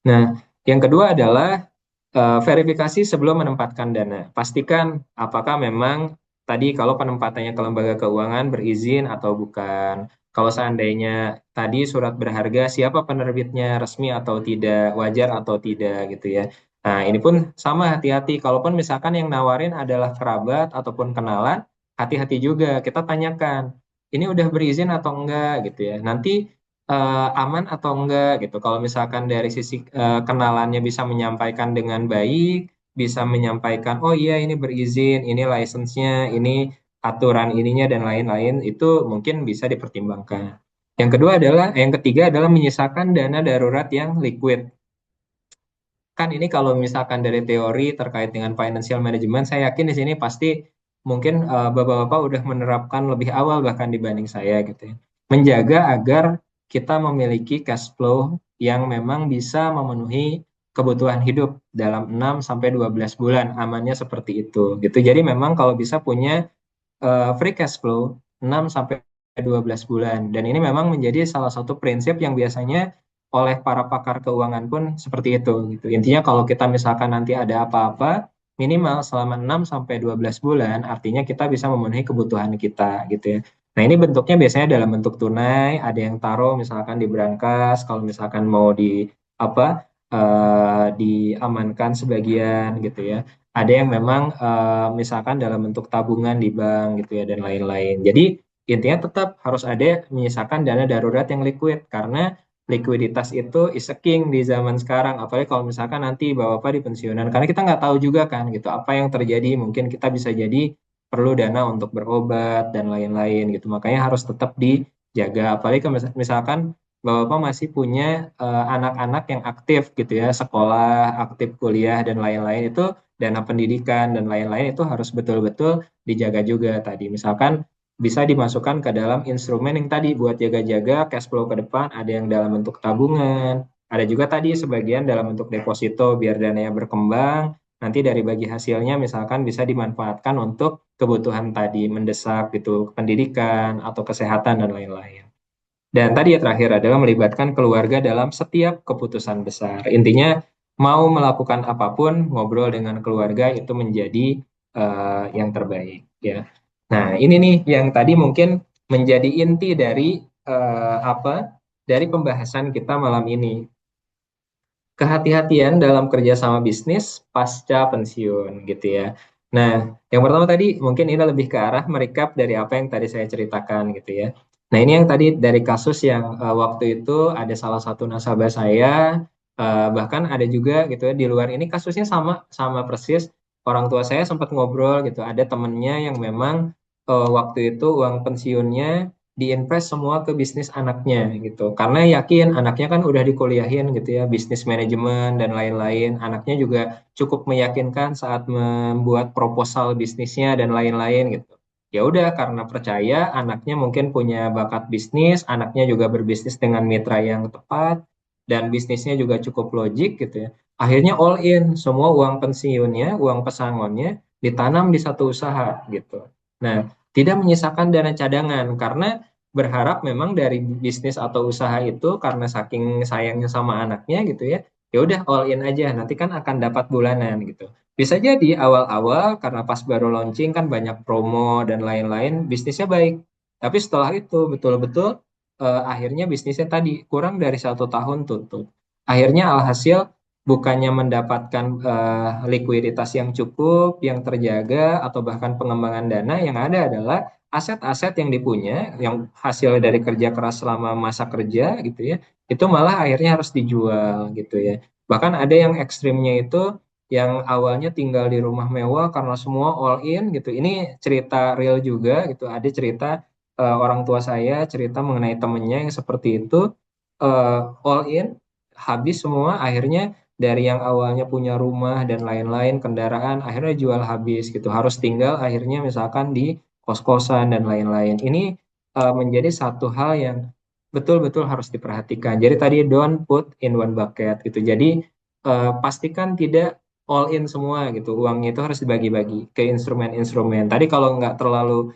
Nah, yang kedua adalah verifikasi sebelum menempatkan dana. Pastikan apakah memang tadi kalau penempatannya ke lembaga keuangan berizin atau bukan. Kalau seandainya tadi surat berharga siapa penerbitnya resmi atau tidak, wajar atau tidak gitu ya. Nah, ini pun sama hati-hati. Kalaupun misalkan yang nawarin adalah kerabat ataupun kenalan, hati-hati juga. Kita tanyakan, ini udah berizin atau enggak gitu ya. Nanti aman atau enggak gitu. Kalau misalkan dari sisi kenalannya bisa menyampaikan dengan baik, bisa menyampaikan, oh iya ini berizin, ini license-nya, ini aturan ininya dan lain-lain, itu mungkin bisa dipertimbangkan. Yang ketiga adalah menyisakan dana darurat yang liquid. Kan ini kalau misalkan dari teori terkait dengan financial management, saya yakin di sini pasti mungkin bapak-bapak udah menerapkan lebih awal bahkan dibanding saya gitu ya. Menjaga agar kita memiliki cash flow yang memang bisa memenuhi kebutuhan hidup dalam 6 sampai 12 bulan, amannya seperti itu gitu. Jadi memang kalau bisa punya free cash flow 6 sampai 12 bulan dan ini memang menjadi salah satu prinsip yang biasanya oleh para pakar keuangan pun seperti itu gitu. Intinya kalau kita misalkan nanti ada apa-apa minimal selama 6 sampai 12 bulan artinya kita bisa memenuhi kebutuhan kita gitu ya. Nah, ini bentuknya biasanya dalam bentuk tunai, ada yang taruh misalkan di brankas, kalau misalkan mau apa diamankan sebagian gitu ya. Ada yang memang misalkan dalam bentuk tabungan di bank gitu ya dan lain-lain. Jadi intinya tetap harus ada menyisakan dana darurat yang liquid karena likuiditas itu is a king di zaman sekarang. Apalagi kalau misalkan nanti bapak-bapak di pensiunan, karena kita nggak tahu juga kan gitu apa yang terjadi. Mungkin kita bisa jadi perlu dana untuk berobat dan lain-lain gitu. Makanya harus tetap dijaga. Apalagi kalau misalkan Bapak masih punya anak-anak yang aktif gitu ya, sekolah, aktif kuliah dan lain-lain itu dana pendidikan dan lain-lain itu harus betul-betul dijaga juga tadi. Misalkan bisa dimasukkan ke dalam instrumen yang tadi buat jaga-jaga cash flow ke depan, ada yang dalam bentuk tabungan, ada juga tadi sebagian dalam bentuk deposito biar dananya berkembang. Nanti dari bagi hasilnya misalkan bisa dimanfaatkan untuk kebutuhan tadi mendesak gitu, pendidikan atau kesehatan dan lain-lain. Dan tadi ya terakhir adalah melibatkan keluarga dalam setiap keputusan besar. Intinya mau melakukan apapun, ngobrol dengan keluarga itu menjadi yang terbaik ya. Nah, ini nih yang tadi mungkin menjadi inti dari apa? Dari pembahasan kita malam ini. Kehati-hatian dalam kerjasama bisnis pasca pensiun gitu ya. Nah, yang pertama tadi mungkin ini lebih ke arah merecap dari apa yang tadi saya ceritakan gitu ya. Nah, ini yang tadi dari kasus yang waktu itu ada salah satu nasabah saya, bahkan ada juga gitu ya di luar ini kasusnya sama sama persis. Orang tua saya sempat ngobrol gitu, ada temennya yang memang waktu itu uang pensiunnya diinvest semua ke bisnis anaknya gitu. Karena yakin anaknya kan udah dikuliahin gitu ya, bisnis manajemen dan lain-lain. Anaknya juga cukup meyakinkan saat membuat proposal bisnisnya dan lain-lain gitu. Ya udah karena percaya anaknya mungkin punya bakat bisnis, anaknya juga berbisnis dengan mitra yang tepat dan bisnisnya juga cukup logik gitu ya. Akhirnya all in, semua uang pensiunnya, uang pesangonnya ditanam di satu usaha gitu. Nah, tidak menyisakan dana cadangan karena berharap memang dari bisnis atau usaha itu karena saking sayangnya sama anaknya gitu ya, ya udah all in aja nanti kan akan dapat bulanan gitu. Bisa jadi awal-awal karena pas baru launching kan banyak promo dan lain-lain bisnisnya baik, tapi setelah itu betul-betul akhirnya bisnisnya tadi kurang dari 1 tahun tutup. Akhirnya alhasil bukannya mendapatkan likuiditas yang cukup, yang terjaga atau bahkan pengembangan dana, yang ada adalah aset-aset yang dipunya, yang hasil dari kerja keras selama masa kerja gitu ya, itu malah akhirnya harus dijual gitu ya. Bahkan ada yang ekstrimnya itu yang awalnya tinggal di rumah mewah karena semua all in gitu. Ini cerita real juga gitu. Ada cerita orang tua saya cerita mengenai temennya yang seperti itu all in habis semua akhirnya dari yang awalnya punya rumah dan lain-lain kendaraan akhirnya jual habis gitu harus tinggal akhirnya misalkan di kos-kosan dan lain-lain. Ini menjadi satu hal yang betul-betul harus diperhatikan. Jadi tadi don't put in one bucket gitu. Jadi pastikan tidak all in semua gitu. Uangnya itu harus dibagi-bagi ke instrumen-instrumen. Tadi kalau nggak terlalu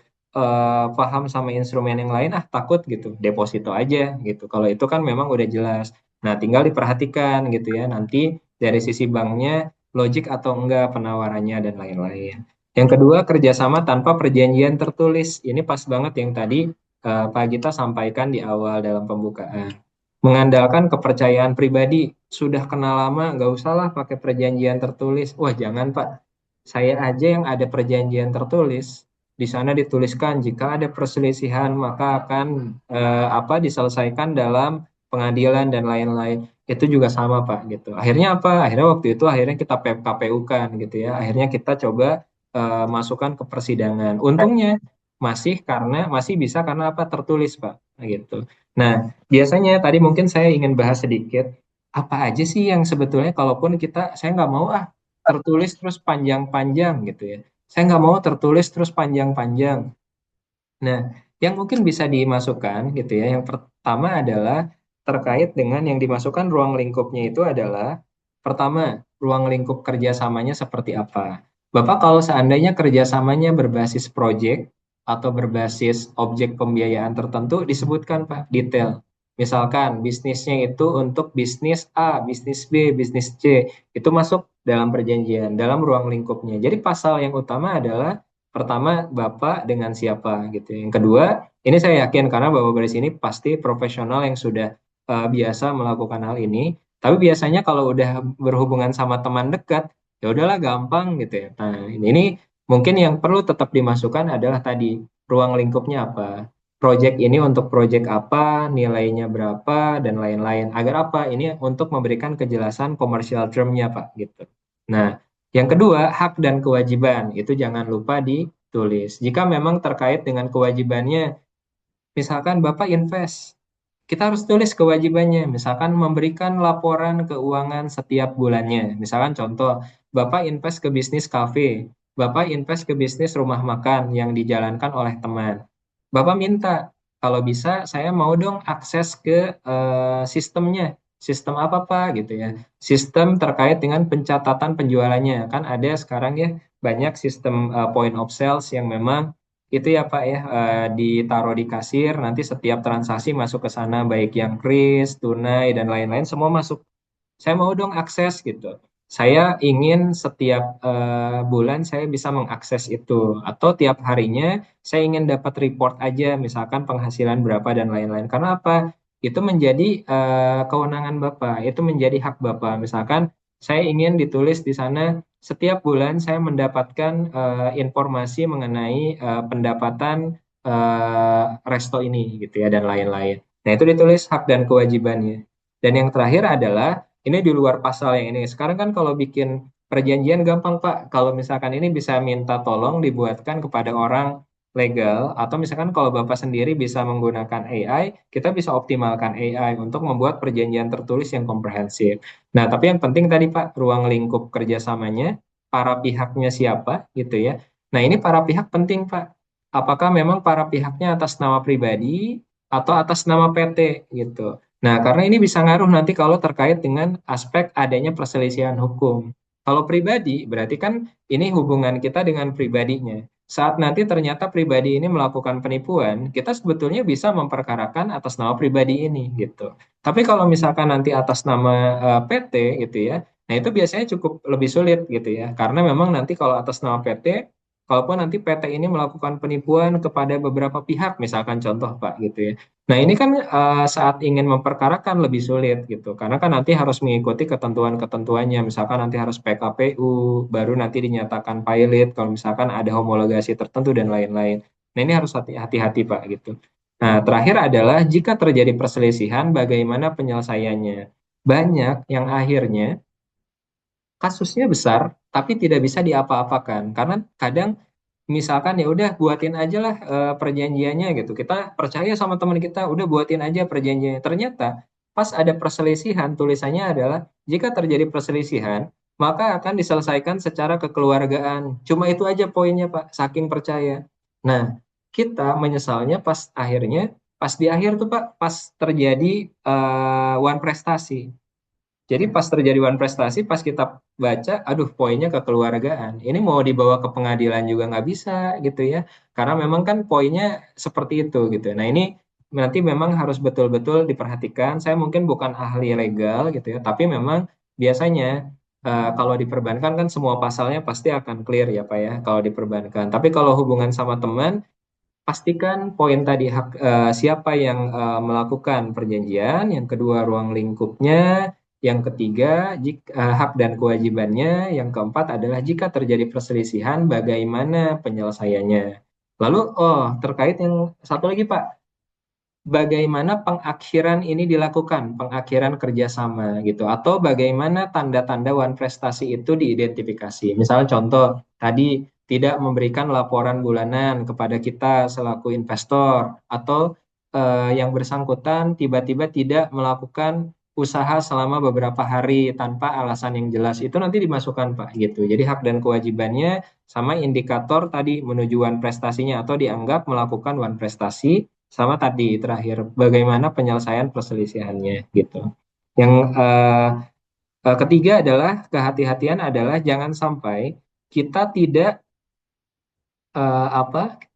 paham sama instrumen yang lain, takut gitu, deposito aja gitu. Kalau itu kan memang udah jelas. Nah, tinggal diperhatikan gitu ya. Nanti dari sisi banknya logik atau enggak penawarannya dan lain-lain. Yang kedua, kerjasama tanpa perjanjian tertulis. Ini pas banget yang tadi Pak Gita sampaikan di awal dalam pembukaan. Mengandalkan kepercayaan pribadi, sudah kenal lama, nggak usahlah pakai perjanjian tertulis. Wah, jangan Pak. Saya aja yang ada perjanjian tertulis, di sana dituliskan jika ada perselisihan maka akan diselesaikan dalam pengadilan dan lain-lain. Itu juga sama Pak gitu. Akhirnya apa? Akhirnya waktu itu akhirnya kita KPU-kan gitu ya. Akhirnya kita coba masukkan ke persidangan. Untungnya masih bisa karena apa? Tertulis Pak gitu. Nah, biasanya tadi mungkin saya ingin bahas sedikit apa aja sih yang sebetulnya kalaupun saya nggak mau tertulis terus panjang-panjang gitu ya. Saya nggak mau tertulis terus panjang-panjang. Nah, yang mungkin bisa dimasukkan gitu ya. Yang pertama adalah terkait dengan yang dimasukkan ruang lingkupnya itu adalah pertama, ruang lingkup kerjasamanya seperti apa. Bapak kalau seandainya kerjasamanya berbasis project atau berbasis objek pembiayaan tertentu disebutkan Pak detail. Misalkan bisnisnya itu untuk bisnis A, bisnis B, bisnis C, itu masuk dalam perjanjian, dalam ruang lingkupnya. Jadi pasal yang utama adalah Pertama, Bapak dengan siapa gitu. Yang kedua, ini saya yakin karena Bapak di sini pasti profesional yang sudah biasa melakukan hal ini. Tapi biasanya kalau udah berhubungan sama teman dekat, ya udahlah gampang gitu ya. Nah, ini mungkin yang perlu tetap dimasukkan adalah tadi ruang lingkupnya apa. Project ini untuk project apa, nilainya berapa, dan lain-lain. Agar apa? Ini untuk memberikan kejelasan commercial term-nya, Pak, gitu. Nah, yang kedua, hak dan kewajiban. Itu jangan lupa ditulis. Jika memang terkait dengan kewajibannya, misalkan Bapak invest, kita harus tulis kewajibannya. Misalkan memberikan laporan keuangan setiap bulannya. Misalkan contoh, Bapak invest ke bisnis kafe, Bapak invest ke bisnis rumah makan yang dijalankan oleh teman. Bapak minta, kalau bisa saya mau dong akses ke sistemnya. Sistem apa Pak gitu ya. Sistem terkait dengan pencatatan penjualannya. Kan ada sekarang ya banyak sistem point of sales yang memang itu ya Pak ya ditaruh di kasir nanti setiap transaksi masuk ke sana baik yang kris, tunai dan lain-lain semua masuk. Saya mau dong akses gitu. Saya ingin setiap bulan saya bisa mengakses itu atau tiap harinya saya ingin dapat report aja misalkan penghasilan berapa dan lain-lain. Karena apa? Itu menjadi kewenangan Bapak, itu menjadi hak Bapak. Misalkan saya ingin ditulis di sana setiap bulan saya mendapatkan informasi mengenai pendapatan resto ini gitu ya dan lain-lain. Nah, itu ditulis hak dan kewajibannya. Dan yang terakhir adalah ini di luar pasal yang ini. Sekarang kan kalau bikin perjanjian gampang, Pak. Kalau misalkan ini bisa minta tolong dibuatkan kepada orang legal, atau misalkan kalau Bapak sendiri bisa menggunakan AI, kita bisa optimalkan AI untuk membuat perjanjian tertulis yang komprehensif. Nah, tapi yang penting tadi, Pak, ruang lingkup kerjasamanya, para pihaknya siapa, gitu ya. Nah, ini para pihak penting, Pak. Apakah memang para pihaknya atas nama pribadi atau atas nama PT, gitu. Nah, karena ini bisa ngaruh nanti kalau terkait dengan aspek adanya perselisihan hukum. Kalau pribadi, berarti kan ini hubungan kita dengan pribadinya. Saat nanti ternyata pribadi ini melakukan penipuan, kita sebetulnya bisa memperkarakan atas nama pribadi ini, gitu. Tapi kalau misalkan nanti atas nama PT, gitu ya, nah itu biasanya cukup lebih sulit, gitu ya. Karena memang nanti kalau atas nama PT, kalaupun nanti PT ini melakukan penipuan kepada beberapa pihak, misalkan contoh Pak, gitu ya. Nah, ini kan saat ingin memperkarakan lebih sulit gitu, karena kan nanti harus mengikuti ketentuan-ketentuannya, misalkan nanti harus PKPU, baru nanti dinyatakan pilot, kalau misalkan ada homologasi tertentu dan lain-lain. Nah, ini harus hati-hati Pak gitu. Nah, terakhir adalah jika terjadi perselisihan, bagaimana penyelesaiannya? Banyak yang akhirnya kasusnya besar, tapi tidak bisa diapa-apakan, karena kadang misalkan ya udah buatin aja lah perjanjiannya gitu. Kita percaya sama teman kita, udah buatin aja perjanjiannya. Ternyata pas ada perselisihan, tulisannya adalah jika terjadi perselisihan, maka akan diselesaikan secara kekeluargaan. Cuma itu aja poinnya, Pak, saking percaya. Nah, kita menyesalnya pas akhirnya, pas di akhir tuh, Pak, pas terjadi one prestasi. Jadi pas terjadi one prestasi, pas kita baca, aduh poinnya kekeluargaan. Ini mau dibawa ke pengadilan juga nggak bisa gitu ya. Karena memang kan poinnya seperti itu gitu. Nah ini nanti memang harus betul-betul diperhatikan. Saya mungkin bukan ahli legal gitu ya, tapi memang biasanya kalau diperbankan kan semua pasalnya pasti akan clear ya Pak ya kalau diperbankan. Tapi kalau hubungan sama teman, pastikan poin tadi hak siapa yang melakukan perjanjian, yang kedua ruang lingkupnya, yang ketiga hak dan kewajibannya, yang keempat adalah jika terjadi perselisihan bagaimana penyelesaiannya. Lalu terkait yang satu lagi Pak, bagaimana pengakhiran ini dilakukan, pengakhiran kerjasama gitu, atau bagaimana tanda-tanda one prestasi itu diidentifikasi. Misalnya contoh tadi tidak memberikan laporan bulanan kepada kita selaku investor, atau yang bersangkutan tiba-tiba tidak melakukan usaha selama beberapa hari tanpa alasan yang jelas, itu nanti dimasukkan Pak gitu. Jadi hak dan kewajibannya sama indikator tadi menuju one prestasinya atau dianggap melakukan one prestasi sama tadi terakhir bagaimana penyelesaian perselisihannya gitu. Yang ketiga adalah kehati-hatian adalah jangan sampai kita tidak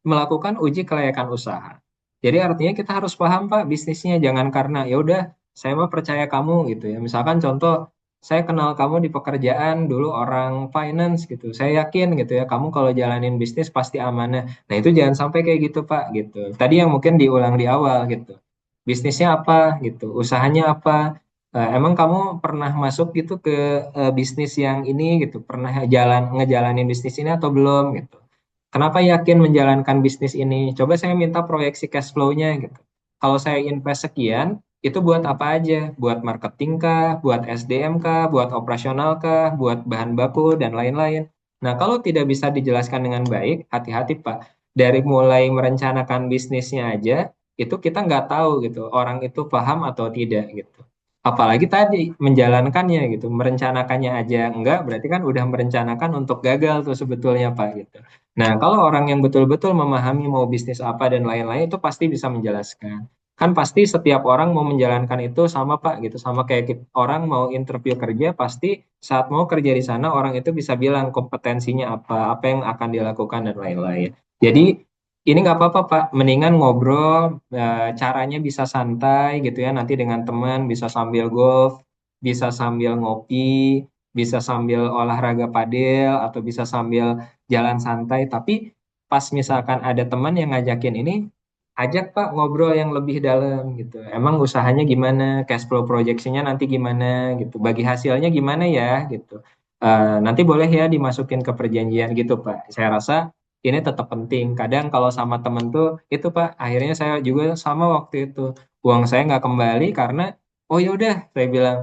melakukan uji kelayakan usaha. Jadi artinya kita harus paham Pak bisnisnya jangan karena ya udah saya mau percaya kamu gitu ya. Misalkan contoh saya kenal kamu di pekerjaan dulu orang finance gitu. Saya yakin gitu ya, kamu kalau jalanin bisnis pasti amanah. Nah, itu jangan sampai kayak gitu, Pak, gitu. Tadi yang mungkin diulang di awal gitu. Bisnisnya apa gitu, usahanya apa? Emang kamu pernah masuk gitu ke bisnis yang ini gitu, pernah ngejalanin bisnis ini atau belum gitu? Kenapa yakin menjalankan bisnis ini? Coba saya minta proyeksi cash flow-nya gitu. Kalau saya invest sekian, itu buat apa aja? Buat marketing kah? Buat SDM kah? Buat operasional kah? Buat bahan baku dan lain-lain. Nah, kalau tidak bisa dijelaskan dengan baik, hati-hati Pak. Dari mulai merencanakan bisnisnya aja, itu kita nggak tahu gitu, orang itu paham atau tidak gitu. Apalagi tadi menjalankannya gitu, merencanakannya aja enggak, berarti kan udah merencanakan untuk gagal tuh sebetulnya Pak gitu. Nah, kalau orang yang betul-betul memahami mau bisnis apa dan lain-lain itu pasti bisa menjelaskan. Kan pasti setiap orang mau menjalankan itu sama Pak gitu, sama kayak orang mau interview kerja pasti saat mau kerja di sana orang itu bisa bilang kompetensinya apa, apa yang akan dilakukan dan lain-lain. Jadi ini nggak apa-apa Pak, mendingan ngobrol, caranya bisa santai gitu ya, nanti dengan teman bisa sambil golf, bisa sambil ngopi, bisa sambil olahraga padel, atau bisa sambil jalan santai. Tapi pas misalkan ada teman yang ngajakin ini, ajak Pak ngobrol yang lebih dalam gitu. Emang usahanya gimana, cash flow projection-nya nanti gimana gitu, bagi hasilnya gimana ya gitu. Nanti boleh ya dimasukin ke perjanjian gitu Pak. Saya rasa ini tetap penting. Kadang kalau sama temen tuh itu Pak, akhirnya saya juga sama waktu itu uang saya nggak kembali karena oh ya udah saya bilang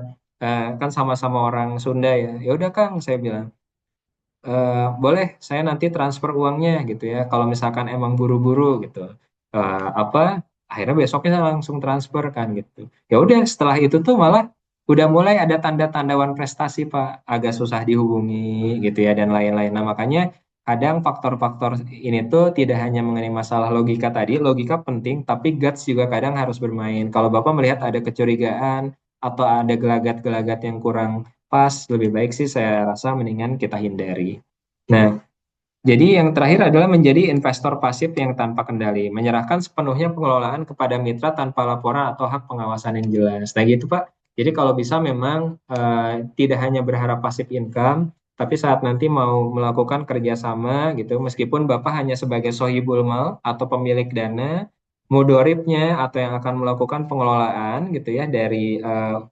kan sama-sama orang Sunda ya. Ya udah Kang saya bilang boleh saya nanti transfer uangnya gitu ya. Kalau misalkan emang buru-buru gitu. Apa akhirnya besoknya saya langsung transfer kan gitu. Ya udah setelah itu tuh malah udah mulai ada tanda-tandawan prestasi Pak, agak susah dihubungi gitu ya dan lain-lain. Nah, makanya kadang faktor-faktor ini tuh tidak hanya mengenai masalah logika tadi, logika penting, tapi guts juga kadang harus bermain. Kalau Bapak melihat ada kecurigaan atau ada gelagat-gelagat yang kurang pas, lebih baik sih saya rasa mendingan kita hindari. Nah, jadi yang terakhir adalah menjadi investor pasif yang tanpa kendali, menyerahkan sepenuhnya pengelolaan kepada mitra tanpa laporan atau hak pengawasan yang jelas. Nah gitu Pak. Jadi kalau bisa memang tidak hanya berharap pasif income, tapi saat nanti mau melakukan kerjasama gitu, meskipun Bapak hanya sebagai sohibul mal atau pemilik dana, mudoribnya atau yang akan melakukan pengelolaan gitu ya dari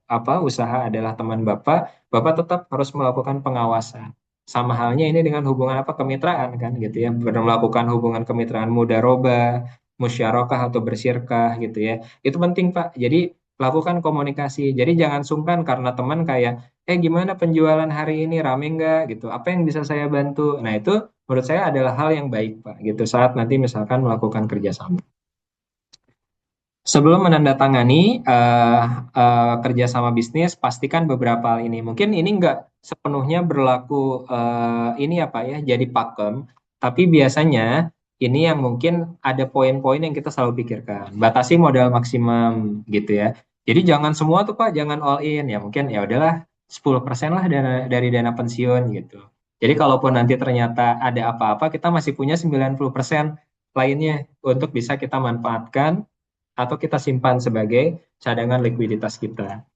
apa usaha adalah teman Bapak, Bapak tetap harus melakukan pengawasan. Sama halnya ini dengan hubungan apa kemitraan kan gitu ya, melakukan hubungan kemitraan mudaroba, musyarakah atau bersirkah gitu ya. Itu penting Pak. Jadi lakukan komunikasi. Jadi jangan sungkan karena teman kayak, gimana penjualan hari ini rame nggak gitu. Apa yang bisa saya bantu? Nah itu menurut saya adalah hal yang baik Pak gitu saat nanti misalkan melakukan kerjasama. Sebelum menandatangani kerjasama bisnis, pastikan beberapa hal ini. Mungkin ini nggak sepenuhnya berlaku ini apa ya, jadi pakem. Tapi biasanya ini yang mungkin ada poin-poin yang kita selalu pikirkan. Batasi modal maksimum gitu ya. Jadi jangan semua tuh Pak, jangan all in ya. Mungkin ya udahlah 10% lah dari dana pensiun gitu. Jadi kalaupun nanti ternyata ada apa-apa, kita masih punya 90% lainnya untuk bisa kita manfaatkan atau kita simpan sebagai cadangan likuiditas kita.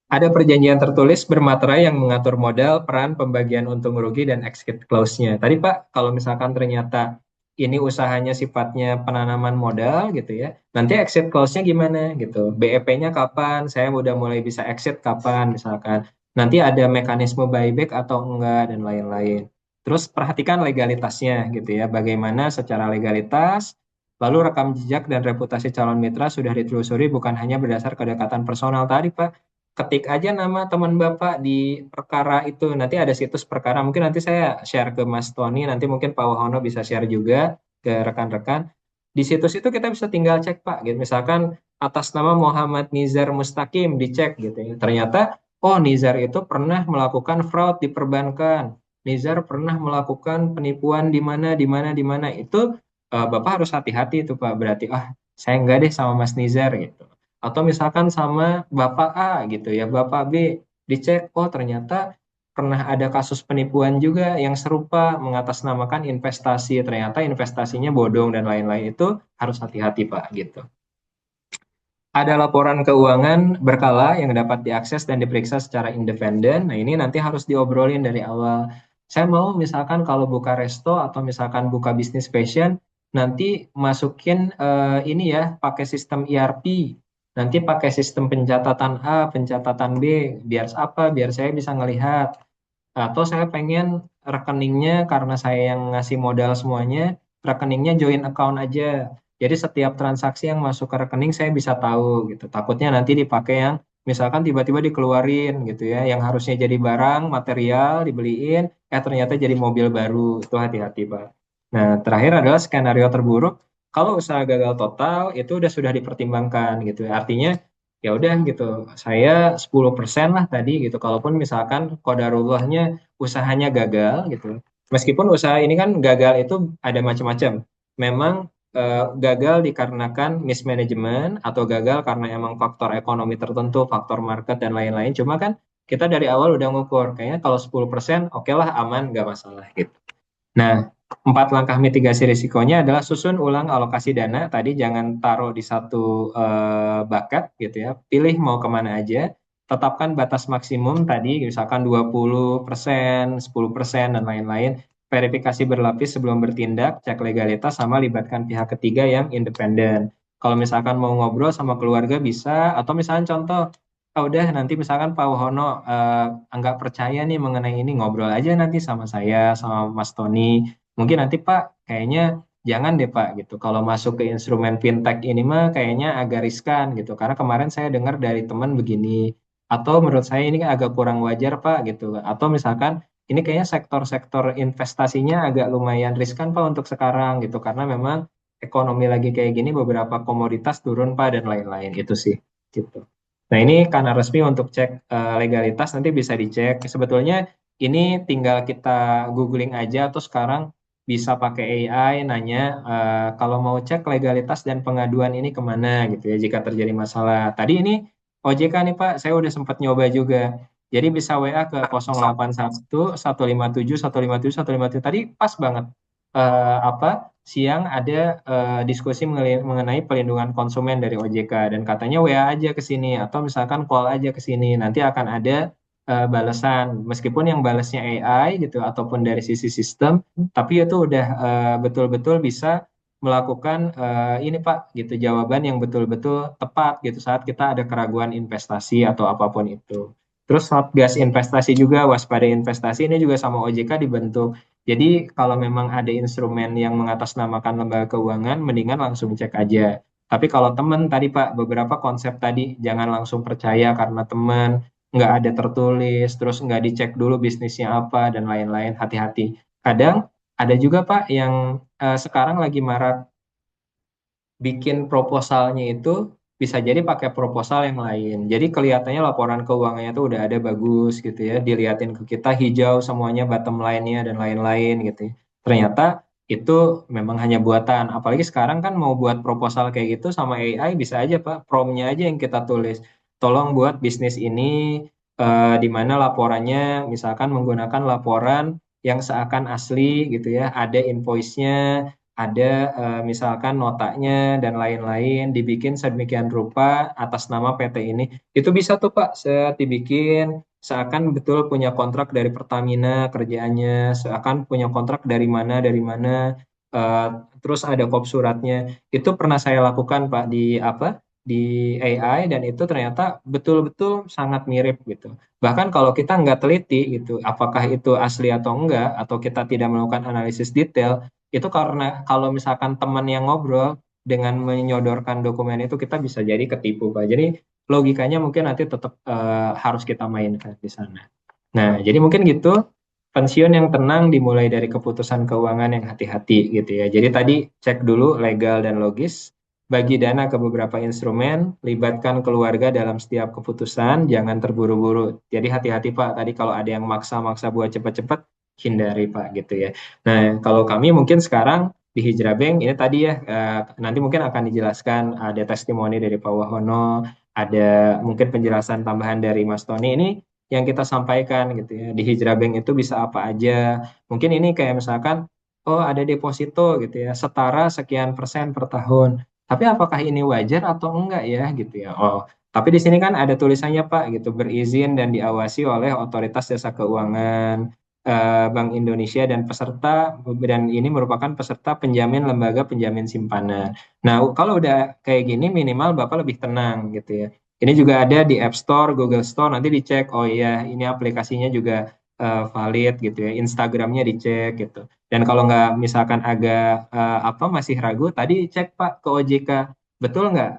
Ada perjanjian tertulis bermaterai yang mengatur modal, peran, pembagian untung rugi, dan exit clause-nya. Tadi Pak, kalau misalkan ternyata ini usahanya sifatnya penanaman modal gitu ya, nanti exit clause-nya gimana gitu. BEP-nya kapan, saya udah mulai bisa exit kapan misalkan. Nanti ada mekanisme buyback atau enggak, dan lain-lain. Terus perhatikan legalitasnya gitu ya, bagaimana secara legalitas, lalu rekam jejak dan reputasi calon mitra sudah ditelusuri bukan hanya berdasar kedekatan personal tadi Pak, ketik aja nama teman Bapak di perkara itu. Nanti ada situs perkara. Mungkin nanti saya share ke Mas Tony, nanti mungkin Pak Wahono bisa share juga ke rekan-rekan. Di situs itu kita bisa tinggal cek Pak, gitu. Misalkan atas nama Muhammad Nizar Mustaqim dicek gitu ya. Ternyata oh Nizar itu pernah melakukan fraud di perbankan. Nizar pernah melakukan penipuan di mana di mana di mana. Itu Bapak harus hati-hati itu Pak. Berarti saya enggak deh sama Mas Nizar gitu. Atau misalkan sama Bapak A gitu ya, Bapak B dicek, oh ternyata pernah ada kasus penipuan juga yang serupa mengatasnamakan investasi, ternyata investasinya bodong dan lain-lain itu harus hati-hati Pak gitu. Ada laporan keuangan berkala yang dapat diakses dan diperiksa secara independen. Nah, ini nanti harus diobrolin dari awal. Saya mau misalkan kalau buka resto atau misalkan buka bisnis fashion, nanti masukin ini ya, pakai sistem ERP. Nanti pakai sistem pencatatan A, pencatatan B. Biar apa? Biar saya bisa ngelihat. Atau saya pengen rekeningnya karena saya yang ngasih modal semuanya, rekeningnya joint account aja. Jadi setiap transaksi yang masuk ke rekening saya bisa tahu gitu. Takutnya nanti dipakai yang misalkan tiba-tiba dikeluarin gitu ya, yang harusnya jadi barang, material dibeliin, ternyata jadi mobil baru. Itu hati-hati, Pak. Nah, terakhir adalah skenario terburuk. Kalau usaha gagal total itu sudah dipertimbangkan gitu ya. Artinya ya udah gitu. Saya 10% lah tadi gitu. Kalaupun misalkan qadarullahnya usahanya gagal gitu. Meskipun usaha ini kan gagal itu ada macam-macam. Memang gagal dikarenakan mismanagement atau gagal karena emang faktor ekonomi tertentu, faktor market dan lain-lain. Cuma kan kita dari awal udah ngukur, kayaknya kalau 10% oke lah aman, nggak masalah gitu. Nah, 4 langkah mitigasi risikonya adalah susun ulang alokasi dana. Tadi jangan taruh di satu bucket gitu ya. Pilih mau kemana aja. Tetapkan batas maksimum tadi, misalkan 20%, 10%, dan lain-lain. Verifikasi berlapis sebelum bertindak, cek legalitas, sama libatkan pihak ketiga yang independen. Kalau misalkan mau ngobrol sama keluarga bisa, atau misalkan contoh, udah nanti misalkan Pak Wohono nggak percaya nih mengenai ini, ngobrol aja nanti sama saya, sama Mas Tony. Mungkin nanti Pak, kayaknya jangan deh Pak gitu. Kalau masuk ke instrumen fintech ini mah kayaknya agak riskan gitu. Karena kemarin saya dengar dari teman begini. Atau menurut saya ini agak kurang wajar Pak gitu. Atau misalkan ini kayaknya sektor-sektor investasinya agak lumayan riskan Pak untuk sekarang gitu. Karena memang ekonomi lagi kayak gini beberapa komoditas turun Pak dan lain-lain itu sih gitu. Nah, ini karena resmi untuk cek legalitas nanti bisa dicek. Sebetulnya ini tinggal kita googling aja atau sekarang bisa pakai AI nanya kalau mau cek legalitas dan pengaduan ini kemana gitu ya jika terjadi masalah. Tadi ini OJK nih Pak, saya udah sempat nyoba juga. Jadi bisa WA ke 081 157 157 157. Tadi pas banget apa siang ada diskusi mengenai pelindungan konsumen dari OJK dan katanya WA aja ke sini atau misalkan call aja ke sini nanti akan ada balasan meskipun yang balasnya AI gitu ataupun dari sisi sistem tapi itu udah betul-betul bisa melakukan ini Pak gitu jawaban yang betul-betul tepat gitu saat kita ada keraguan investasi atau apapun itu. Terus Satgas investasi juga waspada investasi ini juga sama OJK dibentuk. Jadi kalau memang ada instrumen yang mengatasnamakan lembaga keuangan, mendingan langsung cek aja. Tapi kalau teman tadi Pak, beberapa konsep tadi jangan langsung percaya karena teman nggak ada tertulis, terus nggak dicek dulu bisnisnya apa dan lain-lain. Hati-hati. Kadang ada juga Pak yang sekarang lagi marak bikin proposalnya itu bisa jadi pakai proposal yang lain. Jadi kelihatannya laporan keuangannya itu udah ada bagus gitu ya, dilihatin ke kita hijau semuanya bottom line-nya dan lain-lain gitu ya. Ternyata itu memang hanya buatan. Apalagi sekarang kan mau buat proposal kayak gitu sama AI bisa aja Pak, prompt-nya aja yang kita tulis. Tolong buat bisnis ini di mana laporannya misalkan menggunakan laporan yang seakan asli gitu ya, ada invoice-nya, ada misalkan notanya dan lain-lain dibikin sedemikian rupa atas nama PT ini. Itu bisa tuh Pak, dibikin seakan betul punya kontrak dari Pertamina kerjaannya, seakan punya kontrak dari mana, eh, terus ada kop suratnya. Itu pernah saya lakukan Pak di apa? Di AI dan itu ternyata betul-betul sangat mirip gitu. Bahkan kalau kita nggak teliti gitu, apakah itu asli atau enggak, atau kita tidak melakukan analisis detail, itu karena kalau misalkan teman yang ngobrol dengan menyodorkan dokumen itu kita bisa jadi ketipu Pak. Jadi logikanya mungkin nanti tetap harus kita mainkan di sana. Nah, jadi mungkin gitu pensiun yang tenang dimulai dari keputusan keuangan yang hati-hati gitu ya. Jadi tadi cek dulu legal dan logis, bagi dana ke beberapa instrumen, libatkan keluarga dalam setiap keputusan, jangan terburu-buru. Jadi hati-hati Pak, tadi kalau ada yang maksa-maksa buat cepat-cepat, hindari Pak gitu ya. Nah, kalau kami mungkin sekarang di Hijrah Bank ini tadi ya, nanti mungkin akan dijelaskan ada testimoni dari Pak Wahono, ada mungkin penjelasan tambahan dari Mas Tony ini yang kita sampaikan gitu ya. Di Hijrah Bank itu bisa apa aja. Mungkin ini kayak misalkan, oh ada deposito gitu ya, setara sekian persen per tahun. Tapi apakah ini wajar atau enggak ya gitu ya? Oh, tapi di sini kan ada tulisannya Pak gitu, berizin dan diawasi oleh Otoritas Jasa Keuangan, Bank Indonesia dan ini merupakan peserta penjamin lembaga penjamin simpanan. Nah, kalau udah kayak gini minimal Bapak lebih tenang gitu ya. Ini juga ada di App Store, Google Store, nanti dicek, oh iya ini aplikasinya juga valid gitu ya, Instagramnya dicek gitu. Dan kalau nggak misalkan agak apa masih ragu, tadi cek Pak ke OJK, betul nggak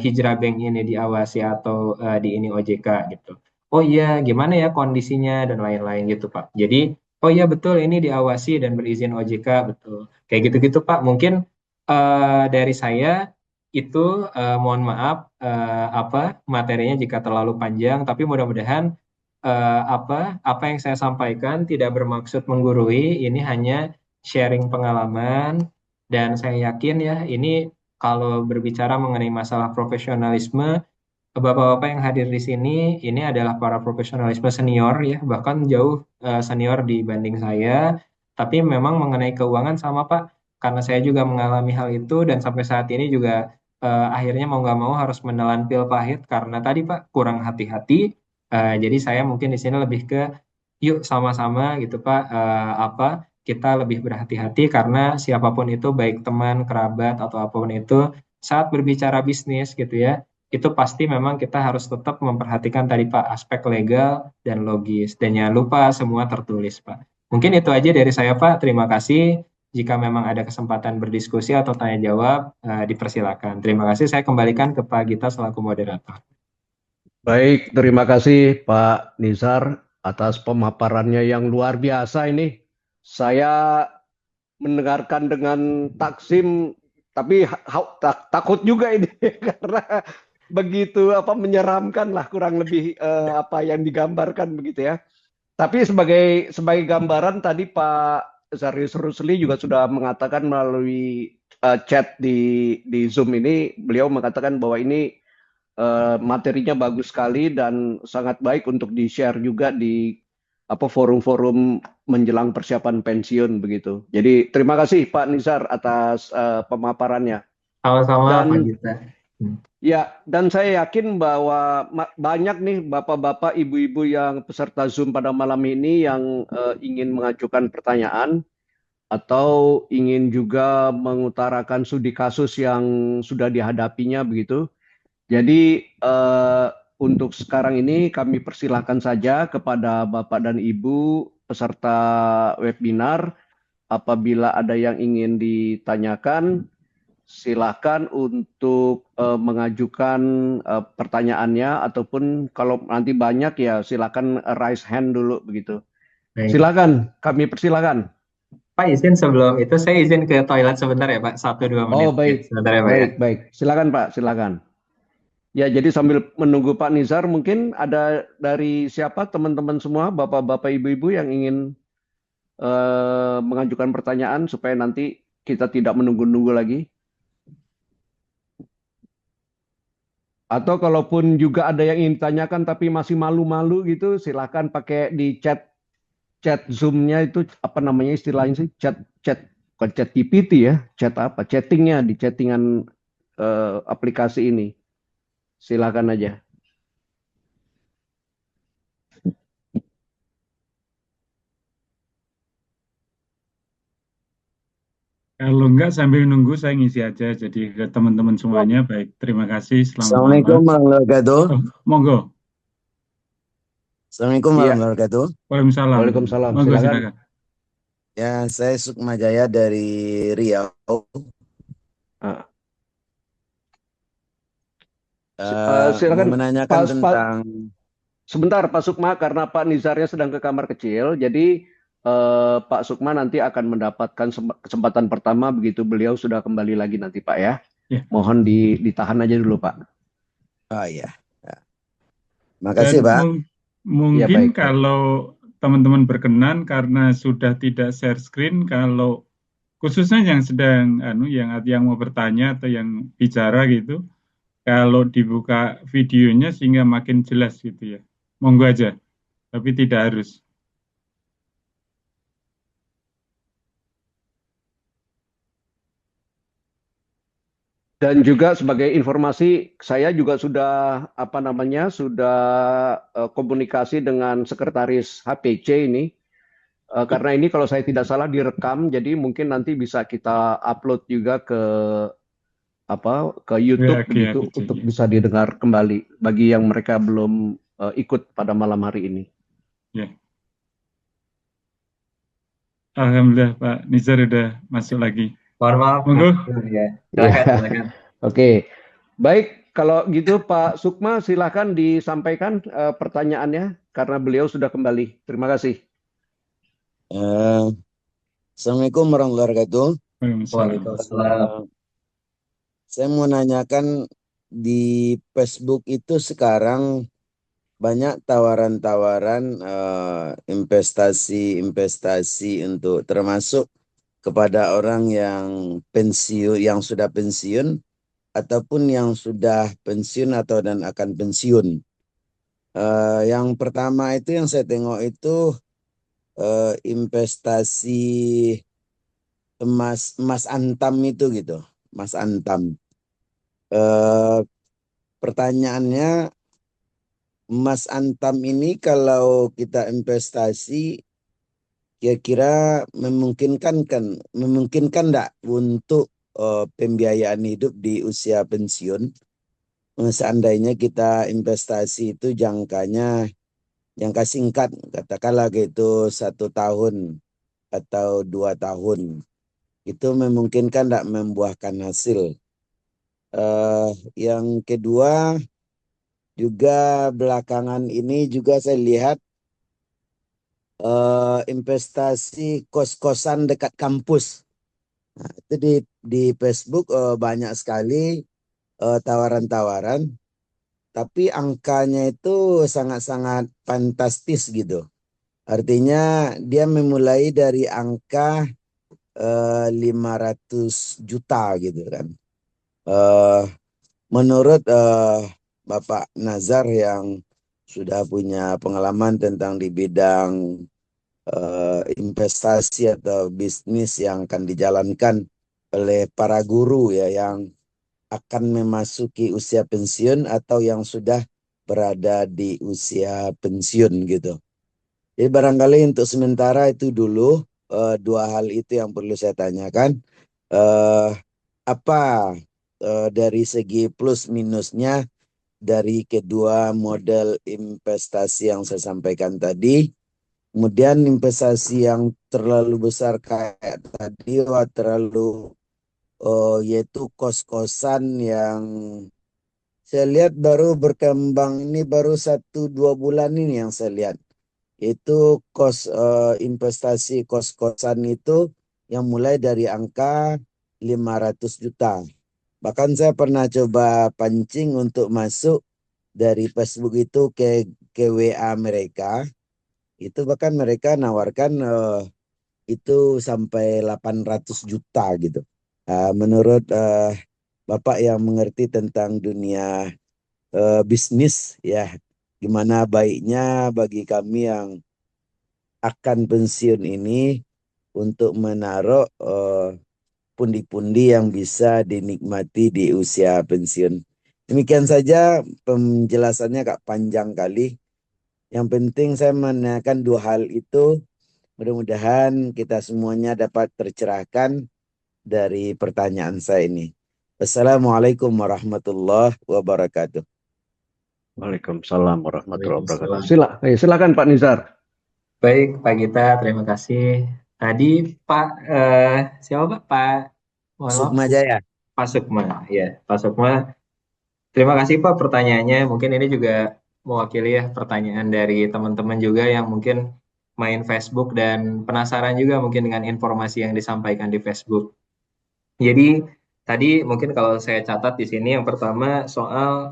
Hijrah Bank ini diawasi atau di ini OJK gitu. Oh iya, gimana ya kondisinya dan lain-lain gitu Pak. Jadi, oh iya betul ini diawasi dan berizin OJK betul. Kayak gitu-gitu Pak. Mungkin dari saya itu mohon maaf apa materinya jika terlalu panjang, tapi mudah-mudahan apa yang saya sampaikan tidak bermaksud menggurui, ini hanya sharing pengalaman dan saya yakin ya ini kalau berbicara mengenai masalah profesionalisme, bapak-bapak yang hadir di sini ini adalah para profesionalisme senior ya, bahkan jauh senior dibanding saya, tapi memang mengenai keuangan sama Pak, karena saya juga mengalami hal itu dan sampai saat ini juga akhirnya mau nggak mau harus menelan pil pahit karena tadi Pak kurang hati-hati. Jadi saya mungkin di sini lebih ke yuk sama-sama gitu Pak apa kita lebih berhati-hati karena siapapun itu baik teman, kerabat atau apapun itu saat berbicara bisnis gitu ya itu pasti memang kita harus tetap memperhatikan tadi Pak aspek legal dan logis dan jangan lupa semua tertulis Pak. Mungkin itu aja dari saya Pak. Terima kasih. Jika memang ada kesempatan berdiskusi atau tanya jawab, dipersilakan. Terima kasih. Saya kembalikan ke Pak Gita selaku moderator. Baik, terima kasih Pak Nizar atas pemaparannya yang luar biasa ini. Saya mendengarkan dengan taksim, tapi takut juga ini karena begitu apa menyeramkan lah kurang lebih apa yang digambarkan begitu ya. Tapi sebagai gambaran tadi Pak Zarius Rusli juga sudah mengatakan melalui chat di Zoom ini, beliau mengatakan bahwa ini materinya bagus sekali dan sangat baik untuk di-share juga di apa forum-forum menjelang persiapan pensiun begitu. Jadi terima kasih Pak Nizar atas pemaparannya. Sama-sama Pak Dan Gita. ya, dan saya yakin bahwa banyak nih bapak-bapak, ibu-ibu yang peserta Zoom pada malam ini yang ingin mengajukan pertanyaan atau ingin juga mengutarakan studi kasus yang sudah dihadapinya begitu. Jadi untuk sekarang ini kami persilahkan saja kepada Bapak dan Ibu peserta webinar apabila ada yang ingin ditanyakan silakan untuk mengajukan pertanyaannya ataupun kalau nanti banyak ya silakan raise hand dulu begitu. Baik. Silakan, kami persilakan. Pak izin sebelum itu saya izin ke toilet sebentar ya Pak, 1-2 menit. Oh baik, Sebentar ya Pak ya. baik. Silakan Pak, silakan. Ya, jadi sambil menunggu Pak Nizar, mungkin ada dari siapa teman-teman semua, bapak-bapak, ibu-ibu yang ingin mengajukan pertanyaan supaya nanti kita tidak menunggu-nunggu lagi. Atau kalaupun juga ada yang ingin ditanyakan tapi masih malu-malu gitu, silakan pakai di chat Zoom-nya itu apa namanya istilahnya sih? Chat bukan chat GPT ya, chat apa? Chattingnya di chattingan aplikasi ini. Silakan aja. Kalau enggak sambil nunggu saya ngisi aja. Jadi ke teman-teman semuanya, baik. Terima kasih. Selamat Assalamualaikum malam. warahmatullahi wabarakatuh. Oh, monggo. Assalamualaikum Iya. warahmatullahi wabarakatuh. Waalaikumsalam. Waalaikumsalam. Monggo Silakan. silakan. Ya, saya Sukma Jaya dari Riau. Ah. Mau Silakan menanyakan tentang sebentar Pak Sukma karena Pak Nizarnya sedang ke kamar kecil, jadi Pak Sukma nanti akan mendapatkan kesempatan pertama begitu beliau sudah kembali lagi nanti Pak ya. Ya. Mohon ditahan aja dulu Pak. Oh iya. Ya. Makasih Dan Pak. mungkin Ya, baik. kalau teman-teman berkenan karena sudah tidak share screen, kalau khususnya yang sedang yang mau bertanya atau yang bicara gitu, kalau dibuka videonya sehingga makin jelas gitu ya. Monggo aja, tapi tidak harus. Dan juga sebagai informasi, saya juga sudah sudah komunikasi dengan sekretaris HPC ini. Karena ini kalau saya tidak salah direkam, jadi mungkin nanti bisa kita upload juga ke YouTube Oke, begitu HPC. untuk bisa didengar kembali bagi yang mereka belum ikut pada malam hari ini. Ya. Alhamdulillah Pak Nizar udah masuk lagi. Mohon maaf, Monggo. ya. Ya, Silakan. oke. Baik, kalau gitu Pak Sukma silakan disampaikan pertanyaannya karena beliau sudah kembali. Terima kasih. Eh, Assalamualaikum warahmatullahi wabarakatuh. Waalaikumsalam. Waalaikumsalam. Saya mau nanyakan di Facebook itu sekarang banyak tawaran-tawaran investasi untuk termasuk kepada orang yang pensiun, yang sudah pensiun ataupun yang sudah pensiun atau dan akan pensiun. Yang pertama itu yang saya tengok itu investasi emas antam itu gitu, emas antam. Pertanyaannya, emas antam ini kalau kita investasi kira-kira memungkinkan enggak untuk pembiayaan hidup di usia pensiun? Seandainya kita investasi itu jangka singkat, katakanlah gitu 1 tahun atau 2 tahun, itu memungkinkan enggak membuahkan hasil? Yang kedua, juga belakangan ini juga saya lihat investasi kos-kosan dekat kampus. Nah, itu di Facebook banyak sekali tawaran-tawaran, tapi angkanya itu sangat-sangat fantastis gitu. Artinya dia memulai dari angka 500 juta gitu kan. Menurut Bapak Nazar yang sudah punya pengalaman tentang di bidang investasi atau bisnis yang akan dijalankan oleh para guru ya yang akan memasuki usia pensiun atau yang sudah berada di usia pensiun gitu. Jadi barangkali untuk sementara itu dulu dua hal itu yang perlu saya tanyakan. Apa dari segi plus minusnya dari kedua model investasi yang saya sampaikan tadi? Kemudian investasi yang terlalu besar kayak tadi, yaitu kos-kosan yang saya lihat baru berkembang ini baru 1-2 bulan ini yang saya lihat. Itu investasi kos-kosan itu yang mulai dari angka 500 juta. Bahkan saya pernah coba pancing untuk masuk dari Facebook itu ke WA mereka. Itu bahkan mereka nawarkan itu sampai 800 juta gitu. Menurut Bapak yang mengerti tentang dunia bisnis ya, gimana baiknya bagi kami yang akan pensiun ini untuk menaruh pundi-pundi yang bisa dinikmati di usia pensiun. Demikian saja penjelasannya agak panjang kali. Yang penting saya menanyakan dua hal itu. Mudah-mudahan kita semuanya dapat tercerahkan dari pertanyaan saya ini. Assalamualaikum warahmatullahi wabarakatuh. Waalaikumsalam warahmatullahi wabarakatuh. Waalaikumsalam. Silakan Pak Nizar. Baik, Pak Gita, terima kasih. Tadi Pak, siapa Pak? Mohon maaf, Sukma Jaya. Pak Sukma. Ya, Pak Sukma. Terima kasih Pak pertanyaannya. Mungkin ini juga mewakili ya pertanyaan dari teman-teman juga yang mungkin main Facebook dan penasaran juga mungkin dengan informasi yang disampaikan di Facebook. Jadi tadi mungkin kalau saya catat di sini yang pertama soal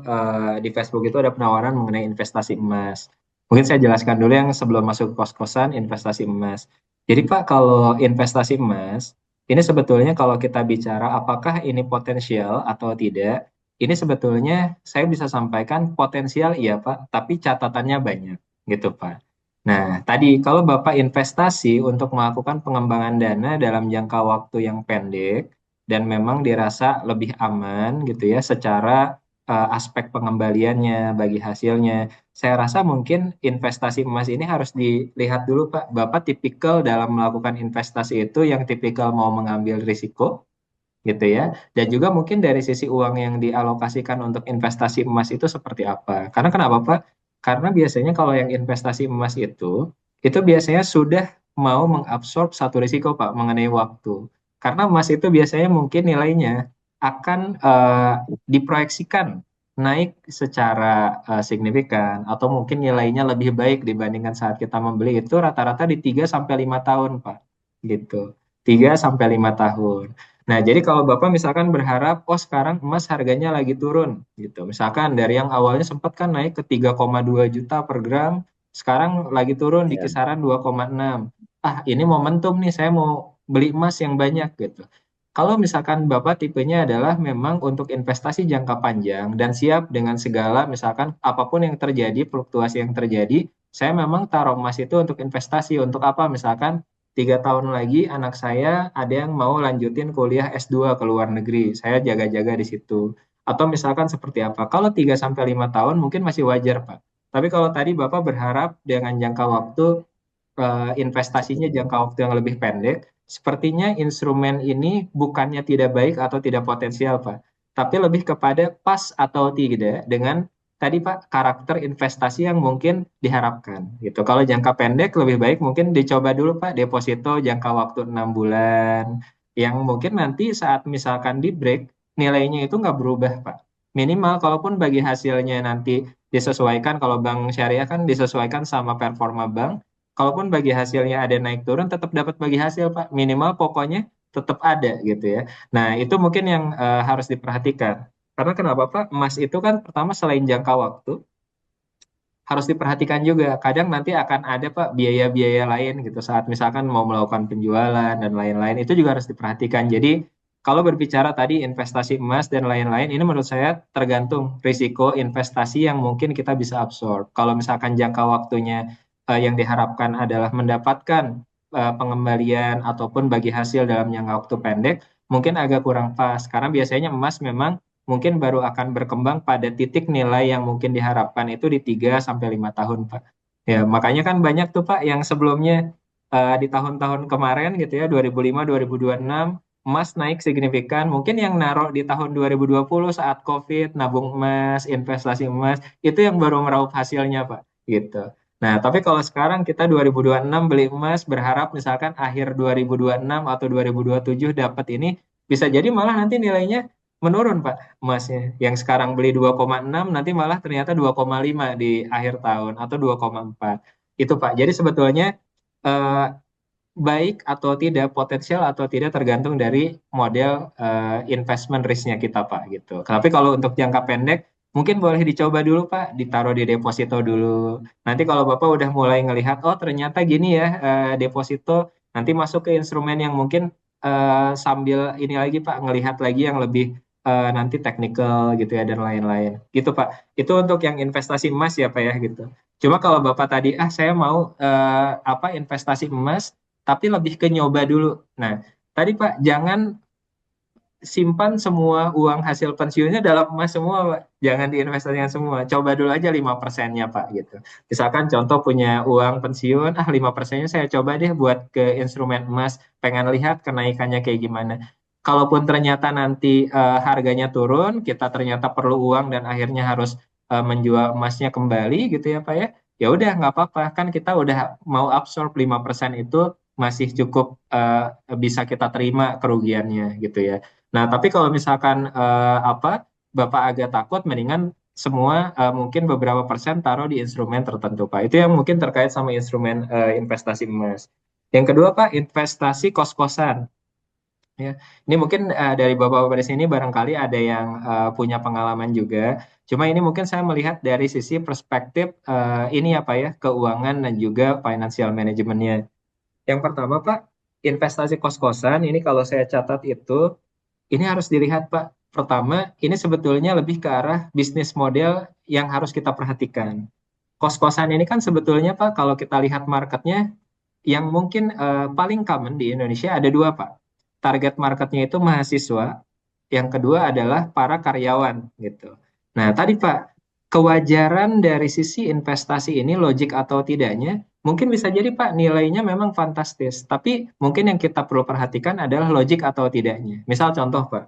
di Facebook itu ada penawaran mengenai investasi emas. Mungkin saya jelaskan dulu yang sebelum masuk kos-kosan investasi emas. Jadi Pak, kalau investasi emas ini sebetulnya kalau kita bicara apakah ini potensial atau tidak, ini sebetulnya saya bisa sampaikan potensial iya Pak, tapi catatannya banyak gitu Pak. Nah, tadi kalau Bapak investasi untuk melakukan pengembangan dana dalam jangka waktu yang pendek dan memang dirasa lebih aman gitu ya secara aspek pengembaliannya bagi hasilnya. Saya rasa mungkin investasi emas ini harus dilihat dulu Pak. Bapak tipikal dalam melakukan investasi itu yang tipikal mau mengambil risiko gitu ya. Dan juga mungkin dari sisi uang yang dialokasikan untuk investasi emas itu seperti apa. Karena kenapa Pak? Karena biasanya kalau yang investasi emas itu biasanya sudah mau mengabsorb satu risiko Pak mengenai waktu. Karena emas itu biasanya mungkin nilainya akan diproyeksikan naik secara signifikan atau mungkin nilainya lebih baik dibandingkan saat kita membeli itu rata-rata di 3 sampai 5 tahun Pak. Gitu. 3 sampai 5 tahun. Nah, jadi kalau Bapak misalkan berharap, oh sekarang emas harganya lagi turun, gitu. Misalkan dari yang awalnya sempat kan naik ke 3,2 juta per gram, sekarang lagi turun di Ya. kisaran 2,6. Ah, ini momentum nih, saya mau beli emas yang banyak, gitu. Kalau misalkan Bapak tipenya adalah memang untuk investasi jangka panjang dan siap dengan segala misalkan apapun yang terjadi, fluktuasi yang terjadi, saya memang taruh emas itu untuk investasi. Untuk apa? Misalkan 3 tahun lagi anak saya ada yang mau lanjutin kuliah S2 ke luar negeri. Saya jaga-jaga di situ. Atau misalkan seperti apa? Kalau 3 sampai 5 tahun mungkin masih wajar, Pak. Tapi kalau tadi Bapak berharap dengan jangka waktu investasinya jangka waktu yang lebih pendek, sepertinya instrumen ini bukannya tidak baik atau tidak potensial, Pak. Tapi lebih kepada pas atau tidak dengan tadi Pak karakter investasi yang mungkin diharapkan gitu. Kalau jangka pendek lebih baik mungkin dicoba dulu Pak deposito jangka waktu 6 bulan yang mungkin nanti saat misalkan di break nilainya itu nggak berubah Pak. Minimal kalaupun bagi hasilnya nanti disesuaikan kalau bank syariah kan disesuaikan sama performa bank. Kalaupun bagi hasilnya ada naik turun tetap dapat bagi hasil Pak. Minimal pokoknya tetap ada gitu ya. Nah, itu mungkin yang harus diperhatikan. Karena kenapa Pak? Emas itu kan pertama selain jangka waktu, harus diperhatikan juga. Kadang nanti akan ada Pak biaya-biaya lain gitu saat misalkan mau melakukan penjualan dan lain-lain itu juga harus diperhatikan. Jadi kalau berbicara tadi investasi emas dan lain-lain, ini menurut saya tergantung risiko investasi yang mungkin kita bisa absorb. Kalau misalkan jangka waktunya yang diharapkan adalah mendapatkan pengembalian ataupun bagi hasil dalam jangka waktu pendek, mungkin agak kurang pas. Karena biasanya emas memang mungkin baru akan berkembang pada titik nilai yang mungkin diharapkan itu di 3 sampai 5 tahun, Pak. Ya, makanya kan banyak tuh Pak yang sebelumnya di tahun-tahun kemarin gitu ya 2005 2026 emas naik signifikan. Mungkin yang naruh di tahun 2020 saat Covid, nabung emas, investasi emas, itu yang baru meraup hasilnya, Pak. Gitu. Nah, tapi kalau sekarang kita 2026 beli emas berharap misalkan akhir 2026 atau 2027 dapat ini bisa jadi malah nanti nilainya menurun Pak emasnya. Yang sekarang beli 2,6 nanti malah ternyata 2,5 di akhir tahun atau 2,4. Itu Pak. Jadi sebetulnya eh, baik atau tidak, potensial atau tidak tergantung dari model investment risk-nya kita Pak gitu. Tapi kalau untuk jangka pendek mungkin boleh dicoba dulu Pak, ditaruh di deposito dulu. Nanti kalau Bapak udah mulai ngelihat oh ternyata gini ya deposito, nanti masuk ke instrumen yang mungkin sambil ini lagi Pak ngelihat lagi yang lebih nanti technical gitu ya dan lain-lain. Gitu Pak. Itu untuk yang investasi emas ya Pak ya gitu. Cuma kalau Bapak tadi saya mau apa investasi emas tapi lebih ke nyoba dulu. Nah, tadi Pak, jangan simpan semua uang hasil pensiunnya dalam emas semua, Pak. Jangan diinvestasikan semua. Coba dulu aja 5%-nya, Pak, gitu. Misalkan contoh punya uang pensiun, 5%-nya saya coba deh buat ke instrumen emas, pengen lihat kenaikannya kayak gimana. Kalaupun ternyata nanti harganya turun, kita ternyata perlu uang dan akhirnya harus menjual emasnya kembali gitu ya, Pak ya. Ya udah nggak apa-apa, kan kita udah mau absorb 5% itu masih cukup bisa kita terima kerugiannya gitu ya. Nah, tapi kalau misalkan apa Bapak agak takut, mendingan semua mungkin beberapa persen taruh di instrumen tertentu, Pak. Itu yang mungkin terkait sama instrumen investasi emas. Yang kedua, Pak, investasi kos-kosan. Ya, ini mungkin dari Bapak-Bapak di sini barangkali ada yang punya pengalaman juga. Cuma ini mungkin saya melihat dari sisi perspektif ini apa ya, keuangan dan juga financial manajemennya. Yang pertama, Pak, investasi kos-kosan ini kalau saya catat itu ini harus dilihat, Pak. Pertama, ini sebetulnya lebih ke arah bisnis model yang harus kita perhatikan. Kos-kosan ini kan sebetulnya, Pak, kalau kita lihat marketnya, yang mungkin paling common di Indonesia ada dua, Pak. target marketnya itu mahasiswa, yang kedua adalah para karyawan gitu. Nah, tadi Pak, kewajaran dari sisi investasi ini logik atau tidaknya, mungkin bisa jadi Pak nilainya memang fantastis, tapi mungkin yang kita perlu perhatikan adalah logik atau tidaknya. Misal contoh Pak,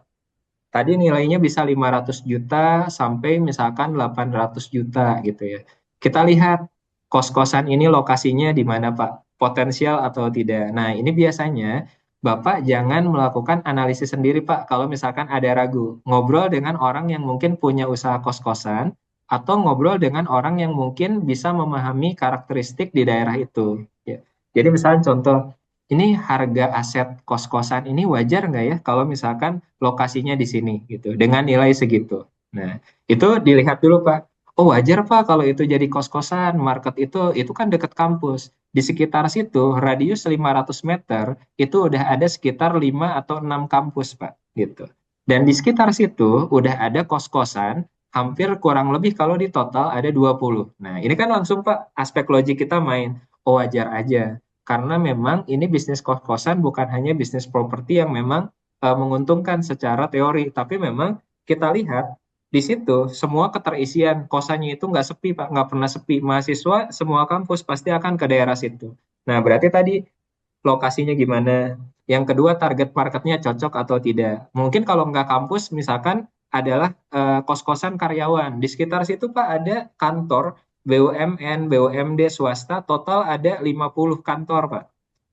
tadi nilainya bisa 500 juta sampai misalkan 800 juta gitu ya. Kita lihat kos-kosan ini lokasinya di mana Pak, potensial atau tidak. Nah, ini biasanya Bapak jangan melakukan analisis sendiri Pak kalau misalkan ada ragu. Ngobrol dengan orang yang mungkin punya usaha kos-kosan atau ngobrol dengan orang yang mungkin bisa memahami karakteristik di daerah itu. Ya. Jadi misalnya contoh, ini harga aset kos-kosan ini wajar nggak ya kalau misalkan lokasinya di sini gitu dengan nilai segitu. Nah, itu dilihat dulu Pak. Oh, wajar Pak kalau itu jadi kos-kosan, market itu kan dekat kampus. Di sekitar situ radius 500 meter itu udah ada sekitar 5 atau 6 kampus Pak gitu. Dan di sekitar situ udah ada kos-kosan hampir kurang lebih kalau di total ada 20. Nah, ini kan langsung Pak aspek logik kita main. Oh, wajar aja karena memang ini bisnis kos-kosan bukan hanya bisnis properti yang memang menguntungkan secara teori, tapi memang kita lihat di situ semua keterisian kosannya itu nggak sepi Pak, nggak pernah sepi. Mahasiswa semua kampus pasti akan ke daerah situ. Nah, berarti tadi lokasinya gimana? Yang kedua, target marketnya cocok atau tidak. Mungkin kalau nggak kampus, misalkan adalah kos-kosan karyawan. Di sekitar situ Pak ada kantor BUMN, BUMD, swasta, total ada 50 kantor Pak.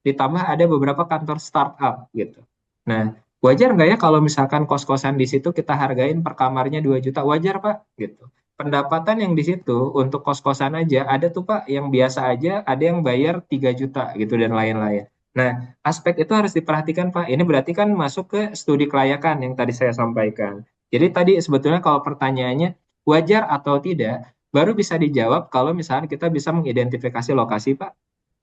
Ditambah ada beberapa kantor startup gitu. Nah, wajar nggak ya kalau misalkan kos-kosan di situ kita hargain per kamarnya 2 juta? Wajar Pak gitu. Pendapatan yang di situ untuk kos-kosan aja ada tuh Pak yang biasa aja, ada yang bayar 3 juta gitu dan lain-lain. Nah, aspek itu harus diperhatikan, Pak. Ini berarti kan masuk ke studi kelayakan yang tadi saya sampaikan. Jadi tadi sebetulnya kalau pertanyaannya wajar atau tidak, baru bisa dijawab kalau misalnya kita bisa mengidentifikasi lokasi, Pak.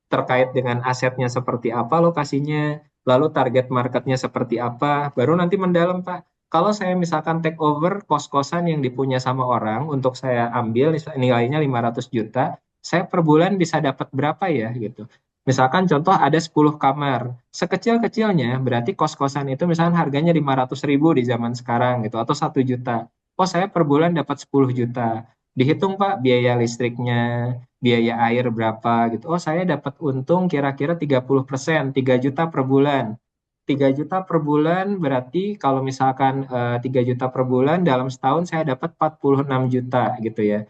Terkait dengan asetnya seperti apa lokasinya, lalu target marketnya seperti apa, baru nanti mendalam, Pak. Kalau saya misalkan take over kos-kosan yang dipunya sama orang, untuk saya ambil nilainya 500 juta, saya per bulan bisa dapat berapa ya gitu. Misalkan contoh ada 10 kamar, sekecil-kecilnya berarti kos-kosan itu misalkan harganya 500.000 di zaman sekarang gitu, atau 1 juta. Oh, saya per bulan dapat 10 juta. Dihitung Pak biaya listriknya, biaya air berapa gitu. Oh, saya dapat untung kira-kira 30%, 3 juta per bulan. 3 juta per bulan berarti kalau misalkan 3 juta per bulan dalam setahun saya dapat 46 juta gitu ya.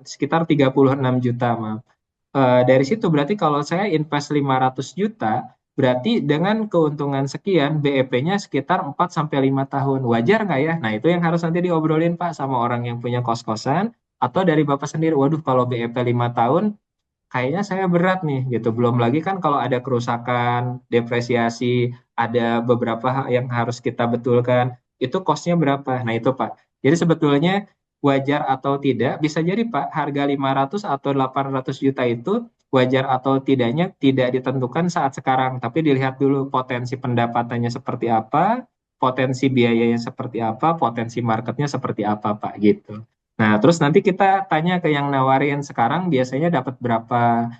Sekitar 36 juta, maaf. Dari situ berarti kalau saya invest 500 juta, berarti dengan keuntungan sekian, BEP-nya sekitar 4 sampai 5 tahun. Wajar nggak ya? Nah, itu yang harus nanti diobrolin Pak sama orang yang punya kos-kosan, atau dari Bapak sendiri. Waduh, kalau BEP 5 tahun, kayaknya saya berat nih gitu. Belum lagi kan kalau ada kerusakan, depresiasi, ada beberapa hal yang harus kita betulkan, itu kosnya berapa? Nah, itu Pak. Jadi sebetulnya wajar atau tidak, bisa jadi Pak, harga 500 atau 800 juta itu wajar atau tidaknya tidak ditentukan saat sekarang, tapi dilihat dulu potensi pendapatannya seperti apa, potensi biayanya seperti apa, potensi marketnya seperti apa Pak gitu. Nah, terus nanti kita tanya ke yang nawarin sekarang biasanya dapat berapa.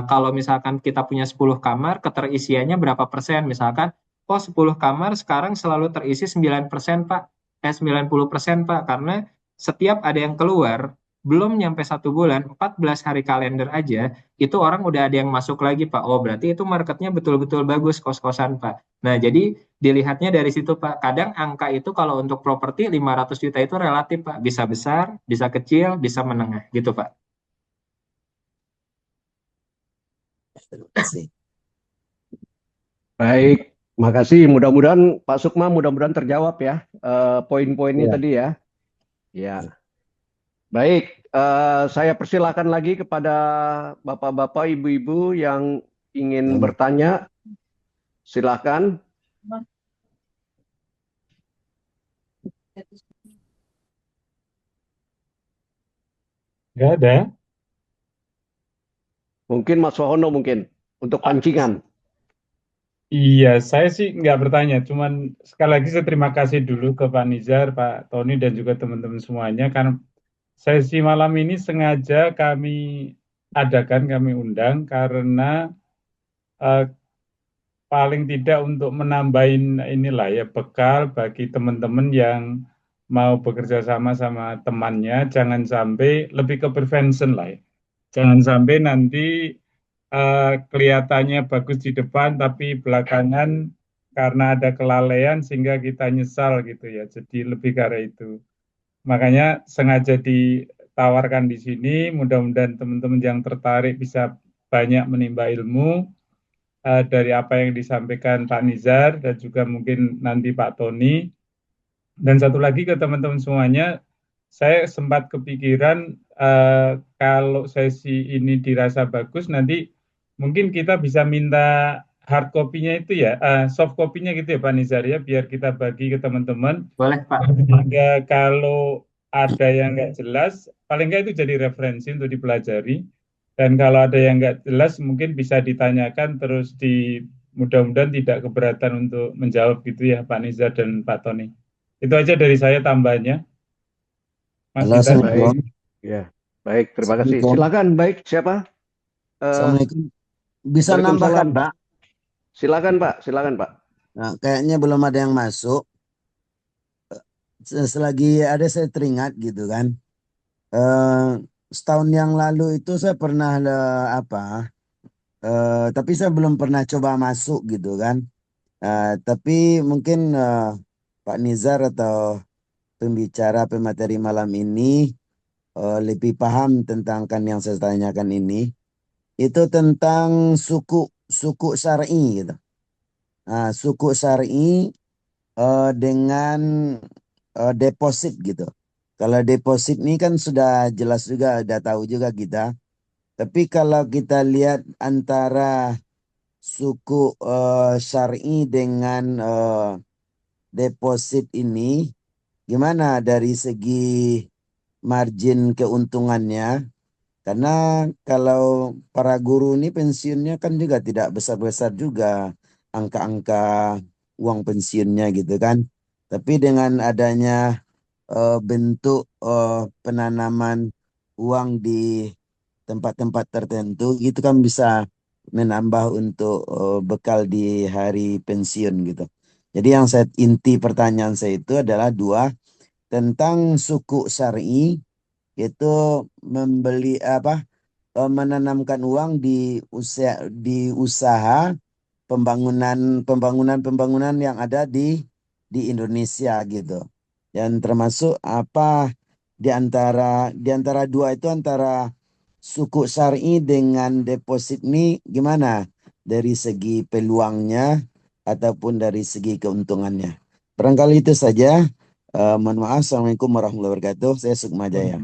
Kalau misalkan kita punya 10 kamar, keterisiannya berapa persen? Misalkan, oh 10 kamar sekarang selalu terisi 9% Pak. 90% Pak. Karena setiap ada yang keluar, belum nyampe 1 bulan, 14 hari kalender aja, itu orang udah ada yang masuk lagi Pak. Oh, berarti itu marketnya betul-betul bagus kos-kosan Pak. Nah, jadi dilihatnya dari situ Pak. Kadang angka itu kalau untuk properti 500 juta itu relatif Pak. Bisa besar, bisa kecil, bisa menengah gitu Pak. Terima kasih. Baik, makasih. Mudah-mudahan Pak Sukma mudah-mudahan terjawab ya poin-poinnya Ya. tadi ya. Ya, baik. Saya persilahkan lagi kepada bapak-bapak, ibu-ibu yang ingin bertanya. Silakan. Nggak ada. Mungkin Mas Wahono mungkin untuk pancingan. Iya, saya sih nggak bertanya. Cuman sekali lagi saya terima kasih dulu ke Pak Nizar, Pak Tony, dan juga teman-teman semuanya. Karena sesi malam ini sengaja kami undang karena eh, paling tidak untuk menambahin inilah ya bekal bagi teman-teman yang mau bekerja sama sama temannya, jangan sampai lebih ke prevention lah ya. Jangan sampai nanti kelihatannya bagus di depan tapi belakangan karena ada kelalaian sehingga kita nyesal gitu ya. Jadi lebih ke arah itu. Makanya sengaja ditawarkan di sini, mudah-mudahan teman-teman yang tertarik bisa banyak menimba ilmu dari apa yang disampaikan Pak Nizar dan juga mungkin nanti Pak Tony. Dan satu lagi ke teman-teman semuanya, saya sempat kepikiran kalau sesi ini dirasa bagus, nanti mungkin kita bisa minta hard copy-nya itu ya, soft copy-nya gitu ya Pak Nizar ya, biar kita bagi ke teman-teman. Boleh, Pak. Sehingga kalau ada yang nggak jelas, paling nggak itu jadi referensi untuk dipelajari. Dan kalau ada yang nggak jelas, mungkin bisa ditanyakan terus mudah-mudahan tidak keberatan untuk menjawab gitu ya Pak Nizar dan Pak Tony. Itu aja dari saya tambahnya, Mas Halo, Nizar. Assalamualaikum. Baik, ya, baik. Terima kasih. Assalamualaikum. Silakan, baik. Siapa? Assalamualaikum. Bisa nambahkan, Waalaikumsalam. Pak? Silakan, Pak. Silakan, Pak. Nah, kayaknya belum ada yang masuk. Selagi ada saya teringat gitu kan. Eh, Setahun yang lalu itu saya pernah tapi saya belum pernah coba masuk gitu kan. Tapi mungkin Pak Nizar atau pembicara pemateri malam ini lebih paham tentang kan yang saya tanyakan ini. Itu tentang suku suku syar'i gitu. Suku syar'i dengan deposit gitu. Kalau deposit ini kan sudah jelas juga, udah tahu juga kita. Tapi kalau kita lihat antara suku syar'i dengan deposit ini, gimana dari segi margin keuntungannya? Karena kalau para guru ini pensiunnya kan juga tidak besar-besar juga angka-angka uang pensiunnya gitu kan. Tapi dengan adanya bentuk penanaman uang di tempat-tempat tertentu gitu kan bisa menambah untuk bekal di hari pensiun gitu. Jadi yang inti pertanyaan saya itu adalah dua tentang suku syar'i itu menanamkan uang di usaha pembangunan yang ada di Indonesia gitu. Dan termasuk apa di antara dua itu antara suku syar'i dengan deposit ini gimana dari segi peluangnya ataupun dari segi keuntungannya. Barangkali itu saja. Mohon maaf. Assalamualaikum warahmatullahi wabarakatuh. Saya Sukma Jaya.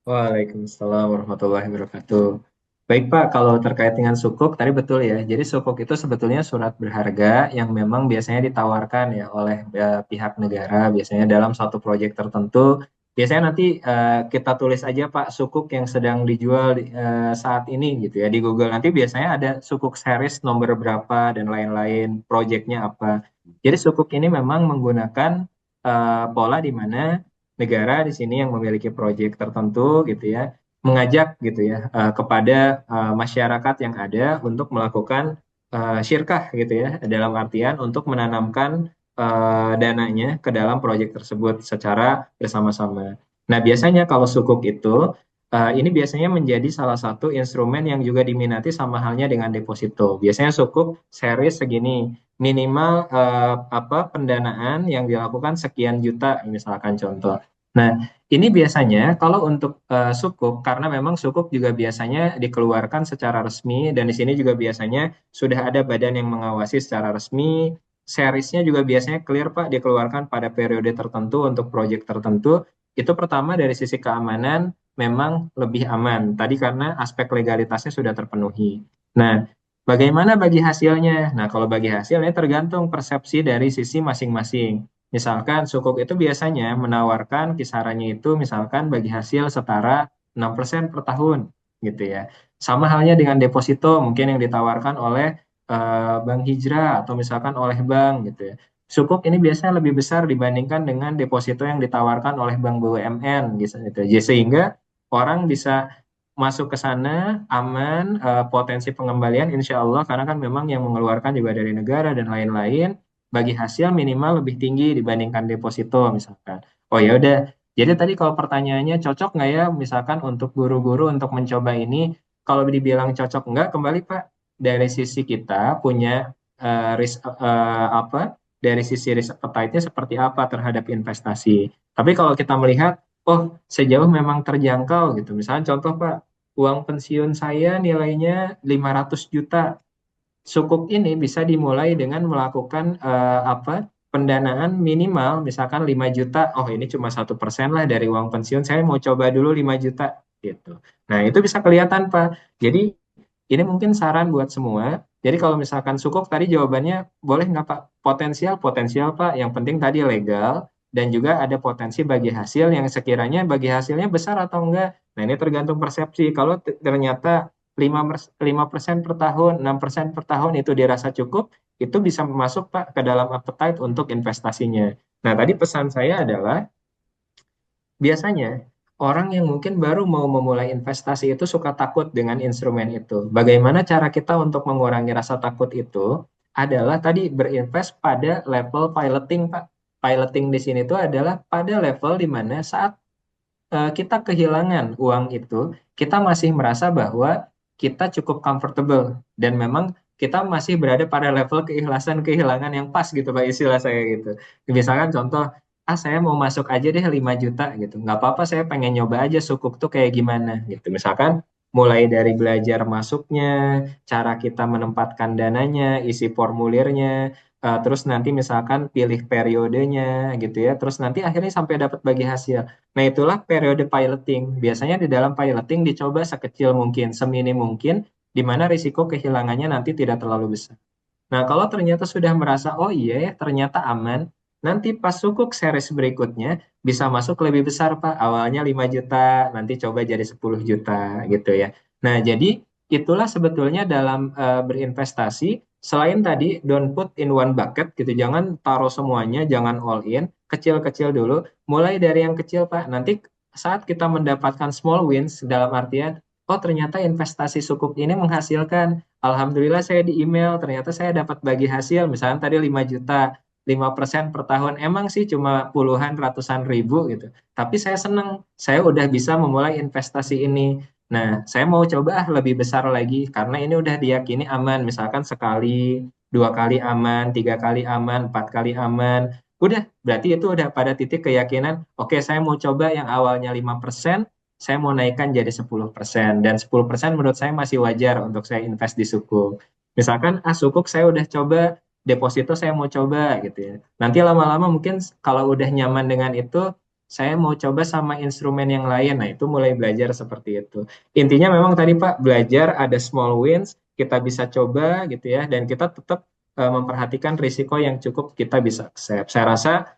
Waalaikumsalam warahmatullahi wabarakatuh. Baik Pak, kalau terkait dengan sukuk, tadi betul ya. Jadi sukuk itu sebetulnya surat berharga yang memang biasanya ditawarkan ya oleh pihak negara, biasanya dalam suatu proyek tertentu. Biasanya nanti kita tulis aja Pak sukuk yang sedang dijual saat ini gitu ya di Google. Nanti biasanya ada sukuk series nomor berapa dan lain-lain, proyeknya apa. Jadi sukuk ini memang menggunakan pola di mana negara di sini yang memiliki proyek tertentu gitu ya mengajak gitu ya kepada masyarakat yang ada untuk melakukan syirkah gitu ya dalam artian untuk menanamkan dananya ke dalam proyek tersebut secara bersama-sama. Nah, biasanya kalau sukuk itu ini biasanya menjadi salah satu instrumen yang juga diminati sama halnya dengan deposito. Biasanya sukuk series segini minimal apa pendanaan yang dilakukan sekian juta misalkan contoh. Nah, ini biasanya kalau untuk sukuk karena memang sukuk juga biasanya dikeluarkan secara resmi dan di sini juga biasanya sudah ada badan yang mengawasi secara resmi. Seriesnya juga biasanya clear Pak dikeluarkan pada periode tertentu untuk proyek tertentu. Itu pertama dari sisi keamanan memang lebih aman. Tadi karena aspek legalitasnya sudah terpenuhi. Nah, bagaimana bagi hasilnya? Nah, kalau bagi hasilnya tergantung persepsi dari sisi masing-masing. Misalkan sukuk itu biasanya menawarkan kisarannya itu misalkan bagi hasil setara 6% per tahun gitu ya. Sama halnya dengan deposito mungkin yang ditawarkan oleh Bank Hijrah atau misalkan oleh bank gitu ya. Sukuk ini biasanya lebih besar dibandingkan dengan deposito yang ditawarkan oleh bank BUMN gitu. Jadi sehingga orang bisa masuk ke sana aman, potensi pengembalian insya Allah karena kan memang yang mengeluarkan juga dari negara dan lain-lain, bagi hasil minimal lebih tinggi dibandingkan deposito misalkan. Oh ya udah, jadi tadi kalau pertanyaannya cocok nggak ya misalkan untuk guru-guru untuk mencoba ini, kalau dibilang cocok nggak, kembali Pak, dari sisi kita punya apa, dari sisi risk appetite-nya seperti apa terhadap investasi. Tapi kalau kita melihat, oh sejauh memang terjangkau gitu, misalnya contoh Pak, uang pensiun saya nilainya 500 juta. Sukuk ini bisa dimulai dengan melakukan apa, pendanaan minimal misalkan 5 juta. Oh ini cuma 1% lah dari uang pensiun. Saya mau coba dulu 5 juta gitu. Nah itu bisa kelihatan Pak. Jadi ini mungkin saran buat semua. Jadi kalau misalkan sukuk tadi jawabannya boleh nggak Pak? Potensial, potensial Pak. Yang penting tadi legal dan juga ada potensi bagi hasil yang sekiranya bagi hasilnya besar atau enggak. Nah ini tergantung persepsi. Kalau ternyata 5% per tahun, 6% per tahun itu dirasa cukup, itu bisa masuk Pak ke dalam appetite untuk investasinya. Nah tadi pesan saya adalah biasanya orang yang mungkin baru mau memulai investasi itu suka takut dengan instrumen itu. Bagaimana cara kita untuk mengurangi rasa takut itu adalah tadi berinvest pada level piloting, Pak. Piloting di sini itu adalah pada level di mana saat kita kehilangan uang itu, kita masih merasa bahwa kita cukup comfortable dan memang kita masih berada pada level keikhlasan kehilangan yang pas gitu Pak, istilah saya gitu. Misalkan contoh, saya mau masuk aja deh 5 juta gitu. Nggak apa-apa, saya pengen nyoba aja sukuk tuh kayak gimana gitu. Misalkan mulai dari belajar masuknya, cara kita menempatkan dananya, isi formulirnya, terus nanti misalkan pilih periodenya gitu ya, terus nanti akhirnya sampai dapat bagi hasil. Nah, itulah periode piloting. Biasanya di dalam piloting dicoba sekecil mungkin, seminim mungkin, di mana risiko kehilangannya nanti tidak terlalu besar. Nah, kalau ternyata sudah merasa, oh iya ya, ternyata aman, nanti pas sukuk series berikutnya bisa masuk lebih besar, Pak. Awalnya 5 juta, nanti coba jadi 10 juta gitu ya. Nah, jadi itulah sebetulnya dalam berinvestasi, selain tadi don't put in one bucket gitu, jangan taruh semuanya, jangan all in, kecil-kecil dulu, mulai dari yang kecil, Pak. Nanti saat kita mendapatkan small wins, dalam artian, oh ternyata investasi sukuk ini menghasilkan. Alhamdulillah saya di email, ternyata saya dapat bagi hasil, misalnya tadi 5 juta, 5% per tahun. Emang sih cuma puluhan, ratusan ribu gitu. Tapi saya senang, saya udah bisa memulai investasi ini. Nah, saya mau coba lebih besar lagi, karena ini udah diyakini aman. Misalkan sekali, 2 kali aman, 3 kali aman, 4 kali aman. Udah, berarti itu udah pada titik keyakinan, oke saya mau coba yang awalnya 5%, saya mau naikkan jadi 10%. Dan 10% menurut saya masih wajar untuk saya invest di sukuk. Misalkan, sukuk saya udah coba, deposito saya mau coba gitu ya. Nanti lama-lama mungkin kalau udah nyaman dengan itu, saya mau coba sama instrumen yang lain. Nah, itu mulai belajar seperti itu. Intinya memang tadi Pak, belajar ada small wins, kita bisa coba gitu ya, dan kita tetap memperhatikan risiko yang cukup kita bisa accept. Saya rasa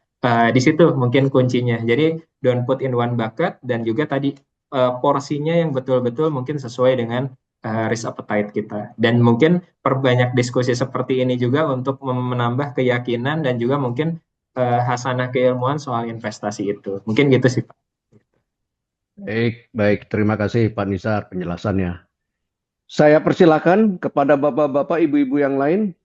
di situ mungkin kuncinya. Jadi don't put in one bucket dan juga tadi porsinya yang betul-betul mungkin sesuai dengan risk appetite kita. Dan mungkin perbanyak diskusi seperti ini juga untuk menambah keyakinan dan juga mungkin hasanah keilmuan soal investasi itu. Mungkin gitu sih Pak. Baik, baik. Terima kasih Pak Nisar penjelasannya. Saya persilakan kepada bapak-bapak, ibu-ibu yang lain,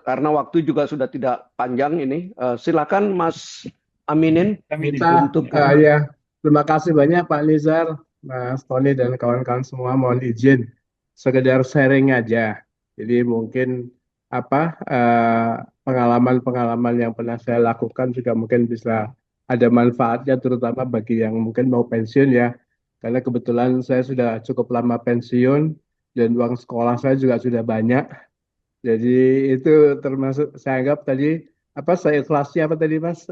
karena waktu juga sudah tidak panjang ini. Silakan Mas Aminin Kita, untuk ya, terima kasih banyak Pak Nizar, Mas Tony dan kawan-kawan semua. Mohon izin, sekedar sharing aja. Jadi mungkin apa pengalaman-pengalaman yang pernah saya lakukan juga mungkin bisa ada manfaatnya, terutama bagi yang mungkin mau pensiun ya. Karena kebetulan saya sudah cukup lama pensiun dan uang sekolah saya juga sudah banyak. Jadi itu termasuk saya anggap tadi apa saya ikhlasnya apa tadi Mas?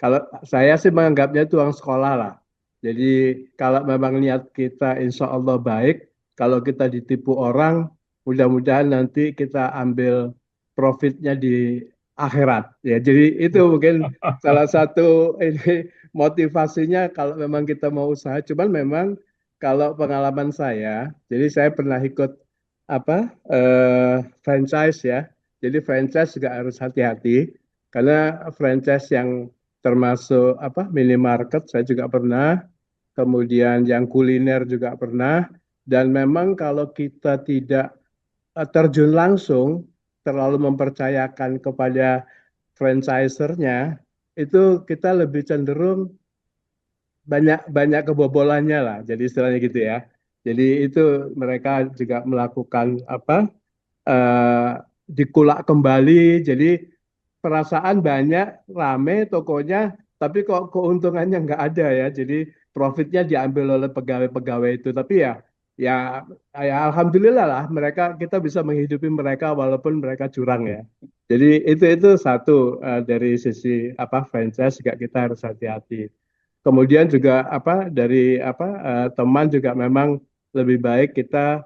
Kalau saya sih menganggapnya itu uang sekolah lah. Jadi kalau memang niat kita insya Allah baik, kalau kita ditipu orang, mudah-mudahan nanti kita ambil profitnya di akhirat. Ya, jadi itu mungkin salah satu ini motivasinya kalau memang kita mau usaha. Cuman memang kalau pengalaman saya, jadi saya pernah ikut apa franchise ya. Jadi franchise juga harus hati-hati karena franchise yang termasuk apa minimarket saya juga pernah, kemudian yang kuliner juga pernah. Dan memang kalau kita tidak terjun langsung, terlalu mempercayakan kepada franchisernya, itu kita lebih cenderung banyak banyak kebobolannya lah. Jadi istilahnya gitu ya. Jadi itu mereka juga melakukan apa? eh, Dikulak kembali. Jadi perasaan banyak, rame tokonya, tapi kok keuntungannya nggak ada ya. Jadi profitnya diambil oleh pegawai-pegawai itu. Tapi ya, ya alhamdulillah lah mereka kita bisa menghidupi mereka walaupun mereka curang ya. Jadi itu satu dari sisi apa franchise juga kita harus hati-hati. Kemudian juga apa dari apa teman juga memang lebih baik kita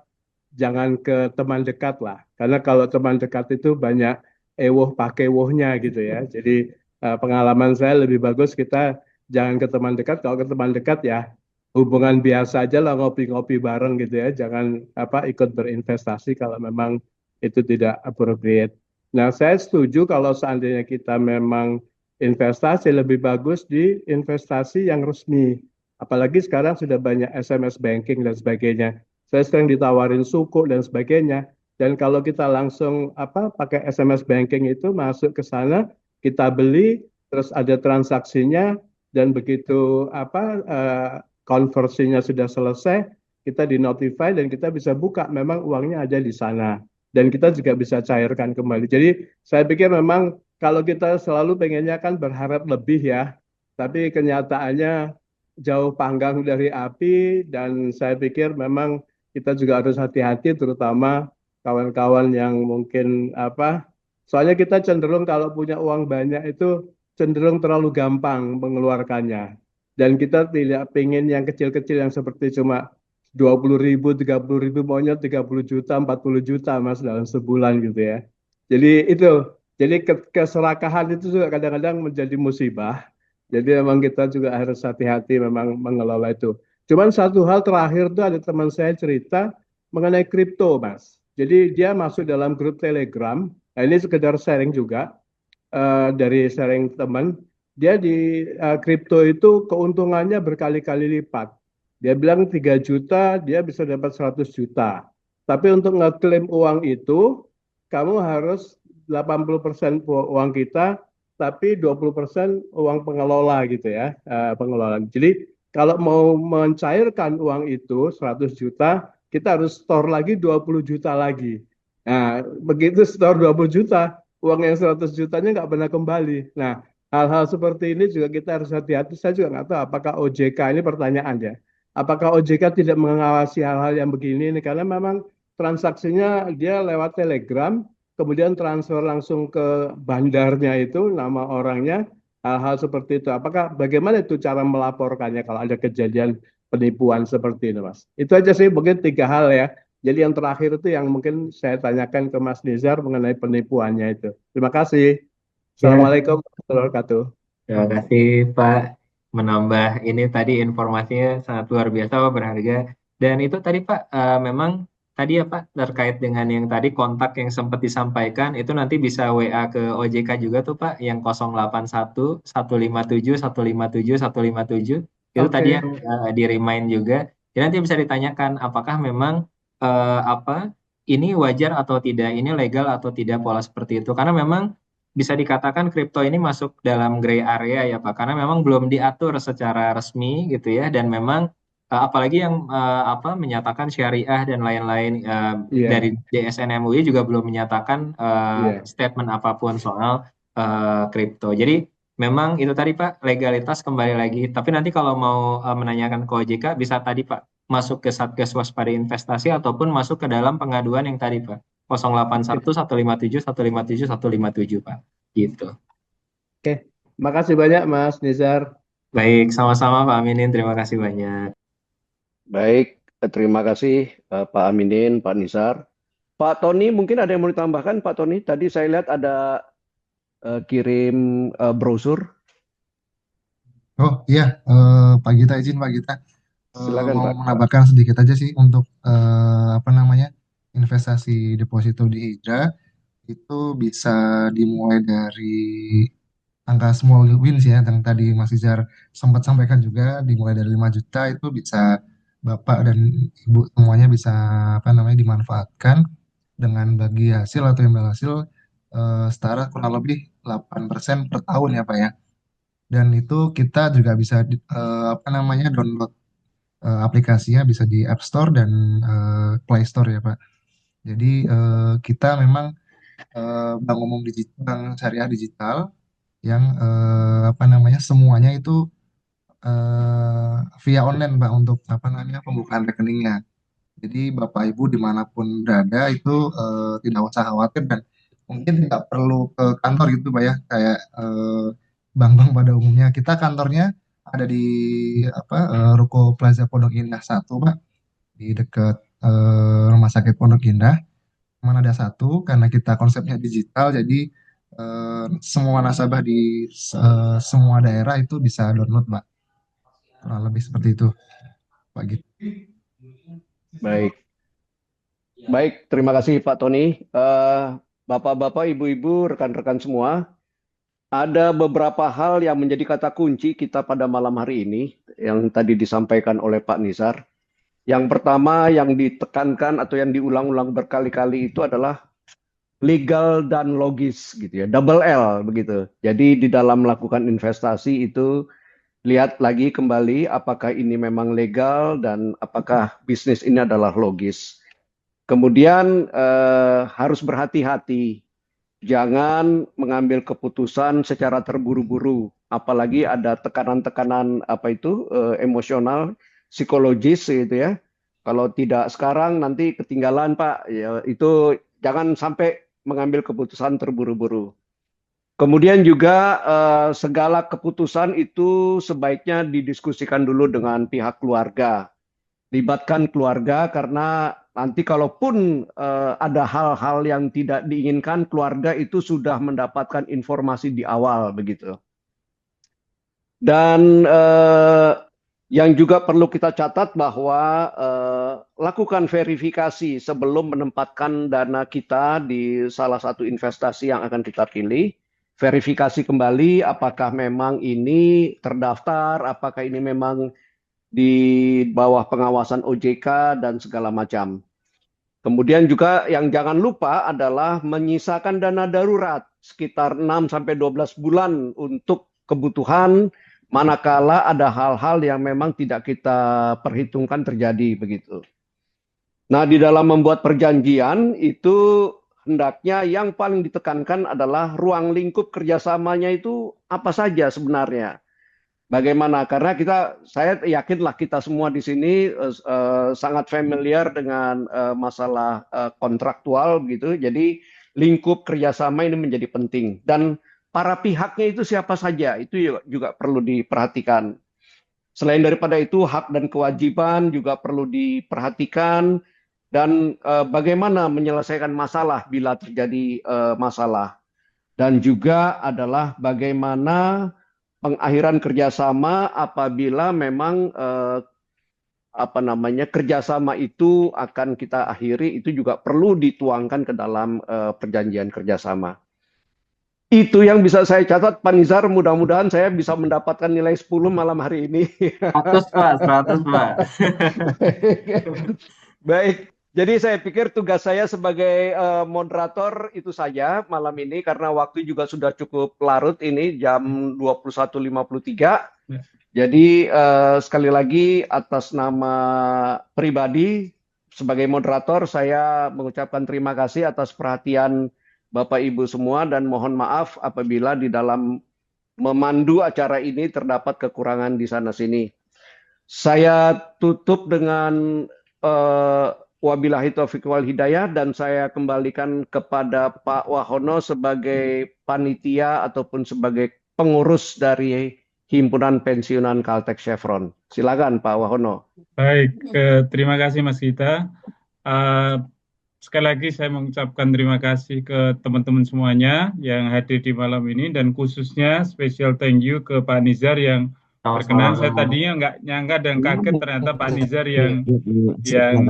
jangan ke teman dekat lah. Karena kalau teman dekat itu banyak ewoh pakai wohnya gitu ya. Jadi pengalaman saya lebih bagus kita jangan ke teman dekat. Kalau ke teman dekat ya hubungan biasa aja lah ngopi-ngopi bareng gitu ya. Jangan apa ikut berinvestasi kalau memang itu tidak appropriate. Nah, saya setuju kalau seandainya kita memang investasi lebih bagus di investasi yang resmi. Apalagi sekarang sudah banyak SMS banking dan sebagainya. Saya sering ditawarin suku dan sebagainya. Dan kalau kita langsung apa pakai SMS banking itu masuk ke sana, kita beli, terus ada transaksinya, dan begitu apa konversinya sudah selesai, kita dinotify dan kita bisa buka memang uangnya ada di sana. Dan kita juga bisa cairkan kembali. Jadi saya pikir memang kalau kita selalu pengennya kan berharap lebih ya, tapi kenyataannya jauh panggang dari api dan saya pikir memang kita juga harus hati-hati terutama kawan-kawan yang mungkin apa soalnya kita cenderung kalau punya uang banyak itu cenderung terlalu gampang mengeluarkannya dan kita tidak pengen yang kecil-kecil yang seperti cuma 20.000, 30.000 maunya 30 juta, 40 juta mas dalam sebulan gitu ya. Jadi jadi keserakahan itu juga kadang-kadang menjadi musibah. Jadi memang kita juga harus hati-hati memang mengelola itu. Cuman satu hal terakhir tuh ada teman saya cerita mengenai kripto, Mas. Jadi dia masuk dalam grup Telegram. Nah, ini sekedar sharing juga dari sharing teman. Dia di kripto itu keuntungannya berkali-kali lipat. Dia bilang 3 juta, dia bisa dapat 100 juta. Tapi untuk ngeklaim uang itu, kamu harus 80% uang kita tapi 20% uang pengelola gitu ya, pengelola. Jadi kalau mau mencairkan uang itu 100 juta, kita harus store lagi 20 juta lagi. Nah, begitu store 20 juta, uang yang 100 jutanya nggak pernah kembali. Nah, hal-hal seperti ini juga kita harus hati-hati. Saya juga nggak tahu apakah OJK ini pertanyaan ya. Apakah OJK tidak mengawasi hal-hal yang begini ini karena memang transaksinya dia lewat Telegram, kemudian transfer langsung ke bandarnya itu nama orangnya hal-hal seperti itu. Apakah bagaimana itu cara melaporkannya kalau ada kejadian penipuan seperti ini, Mas? Itu aja sih mungkin 3 hal ya. Jadi yang terakhir itu yang mungkin saya tanyakan ke Mas Nizar mengenai penipuannya itu. Terima kasih. Ya, Assalamualaikum warahmatullahi wabarakatuh. terima kasih Pak menambah ini tadi informasinya sangat luar biasa Pak, berharga. Dan itu tadi Pak memang tadi ya Pak terkait dengan yang tadi kontak yang sempat disampaikan itu nanti bisa WA ke OJK juga tuh Pak yang 081 157 157 157 itu tadi Oke. yang di remind juga. Jadi nanti bisa ditanyakan apakah memang apa ini wajar atau tidak, ini legal atau tidak pola seperti itu. Karena memang bisa dikatakan kripto ini masuk dalam gray area ya Pak, karena memang belum diatur secara resmi gitu ya, dan memang apalagi yang apa menyatakan syariah dan lain-lain dari Iya, DSN MUI juga belum menyatakan iya. statement apapun soal kripto. Jadi memang itu tadi Pak legalitas kembali lagi. Tapi nanti kalau mau menanyakan ke OJK bisa tadi Pak masuk ke Satgas Waspada Investasi ataupun masuk ke dalam pengaduan yang tadi Pak 081 157 157 157 Pak. Gitu. Oke. Makasih banyak Mas Nizar. Baik, sama-sama Pak Aminin. Terima kasih banyak. Baik, terima kasih Pak Aminin, Pak Nisar. Pak Tony, mungkin ada yang mau ditambahkan, Pak Tony? Tadi saya lihat ada kirim brosur. Oh iya, Pak Gita izin Pak Gita. Silakan, Mau Pak. menambahkan sedikit aja sih untuk apa namanya investasi deposito di Hijrah itu bisa dimulai dari angka small wins ya, yang tadi Mas Izar sempat sampaikan juga, dimulai dari 5 juta itu bisa Bapak dan Ibu semuanya bisa apa namanya dimanfaatkan dengan bagi hasil atau imbal hasil setara kurang lebih 8% per tahun ya Pak ya. Dan itu kita juga bisa apa namanya download aplikasinya bisa di App Store dan Play Store ya Pak. Jadi kita memang bank umum digital, bank syariah digital yang apa namanya semuanya itu via online Pak untuk apa namanya pembukaan rekeningnya. Jadi Bapak Ibu dimanapun berada itu tidak usah khawatir dan mungkin tidak perlu ke kantor gitu Pak ya kayak bank-bank pada umumnya. Kita kantornya ada di apa Ruko Plaza Pondok Indah 1 Pak di dekat Rumah Sakit Pondok Indah. Mana ada satu karena kita konsepnya digital jadi semua nasabah di semua daerah itu bisa download Pak. Kurang lebih seperti itu Pak gitu. Baik, baik. Terima kasih Pak Tony. Bapak-bapak, ibu-ibu, rekan-rekan semua, ada beberapa hal yang menjadi kata kunci kita pada malam hari ini yang tadi disampaikan oleh Pak Nizar. Yang pertama yang ditekankan atau yang diulang-ulang berkali-kali itu adalah legal dan logis gitu ya, double L begitu. Jadi di dalam melakukan investasi itu lihat lagi kembali apakah ini memang legal dan apakah bisnis ini adalah logis. Kemudian harus berhati-hati, jangan mengambil keputusan secara terburu-buru, apalagi ada tekanan-tekanan apa itu emosional, psikologis gitu ya. Kalau tidak sekarang nanti ketinggalan Pak, ya, itu jangan sampai mengambil keputusan terburu-buru. Kemudian juga segala keputusan itu sebaiknya didiskusikan dulu dengan pihak keluarga. Libatkan keluarga karena nanti kalaupun ada hal-hal yang tidak diinginkan, keluarga itu sudah mendapatkan informasi di awal begitu. Dan yang juga perlu kita catat bahwa lakukan verifikasi sebelum menempatkan dana kita di salah satu investasi yang akan kita pilih. Verifikasi kembali apakah memang ini terdaftar, apakah ini memang di bawah pengawasan OJK dan segala macam. Kemudian juga yang jangan lupa adalah menyisakan dana darurat sekitar 6-12 bulan untuk kebutuhan manakala ada hal-hal yang memang tidak kita perhitungkan terjadi begitu. Nah, di dalam membuat perjanjian itu hendaknya yang paling ditekankan adalah ruang lingkup kerjasamanya itu apa saja sebenarnya. Bagaimana? Karena saya yakinlah kita semua di sini sangat familiar dengan masalah kontraktual gitu. Jadi lingkup kerjasama ini menjadi penting dan para pihaknya itu siapa saja itu juga perlu diperhatikan. Selain daripada itu hak dan kewajiban juga perlu diperhatikan dan bagaimana menyelesaikan masalah bila terjadi masalah dan juga adalah bagaimana pengakhiran kerjasama apabila memang kerjasama itu akan kita akhiri itu juga perlu dituangkan ke dalam perjanjian kerjasama. Itu yang bisa saya catat, Pak Nizar. Mudah-mudahan saya bisa mendapatkan nilai 10 malam hari ini. 100 Pak, 100 Pak. Baik, jadi saya pikir tugas saya sebagai moderator itu saja malam ini karena waktu juga sudah cukup larut ini jam 21.53. Jadi sekali lagi atas nama pribadi sebagai moderator saya mengucapkan terima kasih atas perhatian Bapak Ibu semua dan mohon maaf apabila di dalam memandu acara ini terdapat kekurangan di sana sini. Saya tutup dengan wabillahi taufiq wal hidayah dan saya kembalikan kepada Pak Wahono sebagai panitia ataupun sebagai pengurus dari Himpunan Pensiunan Caltech Chevron. Silakan Pak Wahono. Baik, terima kasih Mas Gita. Sekali lagi saya mengucapkan terima kasih ke teman-teman semuanya yang hadir di malam ini dan khususnya special thank you ke Pak Nizar yang berkenan. Saya tadinya nggak nyangka dan kaget ternyata Pak Nizar yang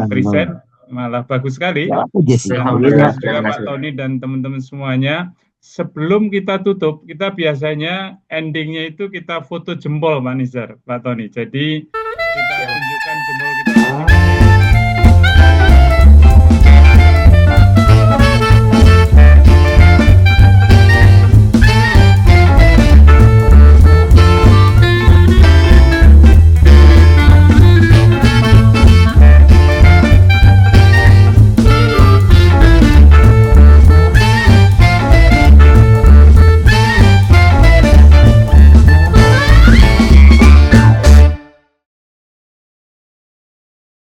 present malah bagus sekali. Alhamdulillah juga Pak Tony dan teman-teman semuanya. sebelum kita tutup, kita biasanya endingnya itu kita foto jempol, Pak Nizar, Pak Tony. Jadi kita tunjukkan jempol kita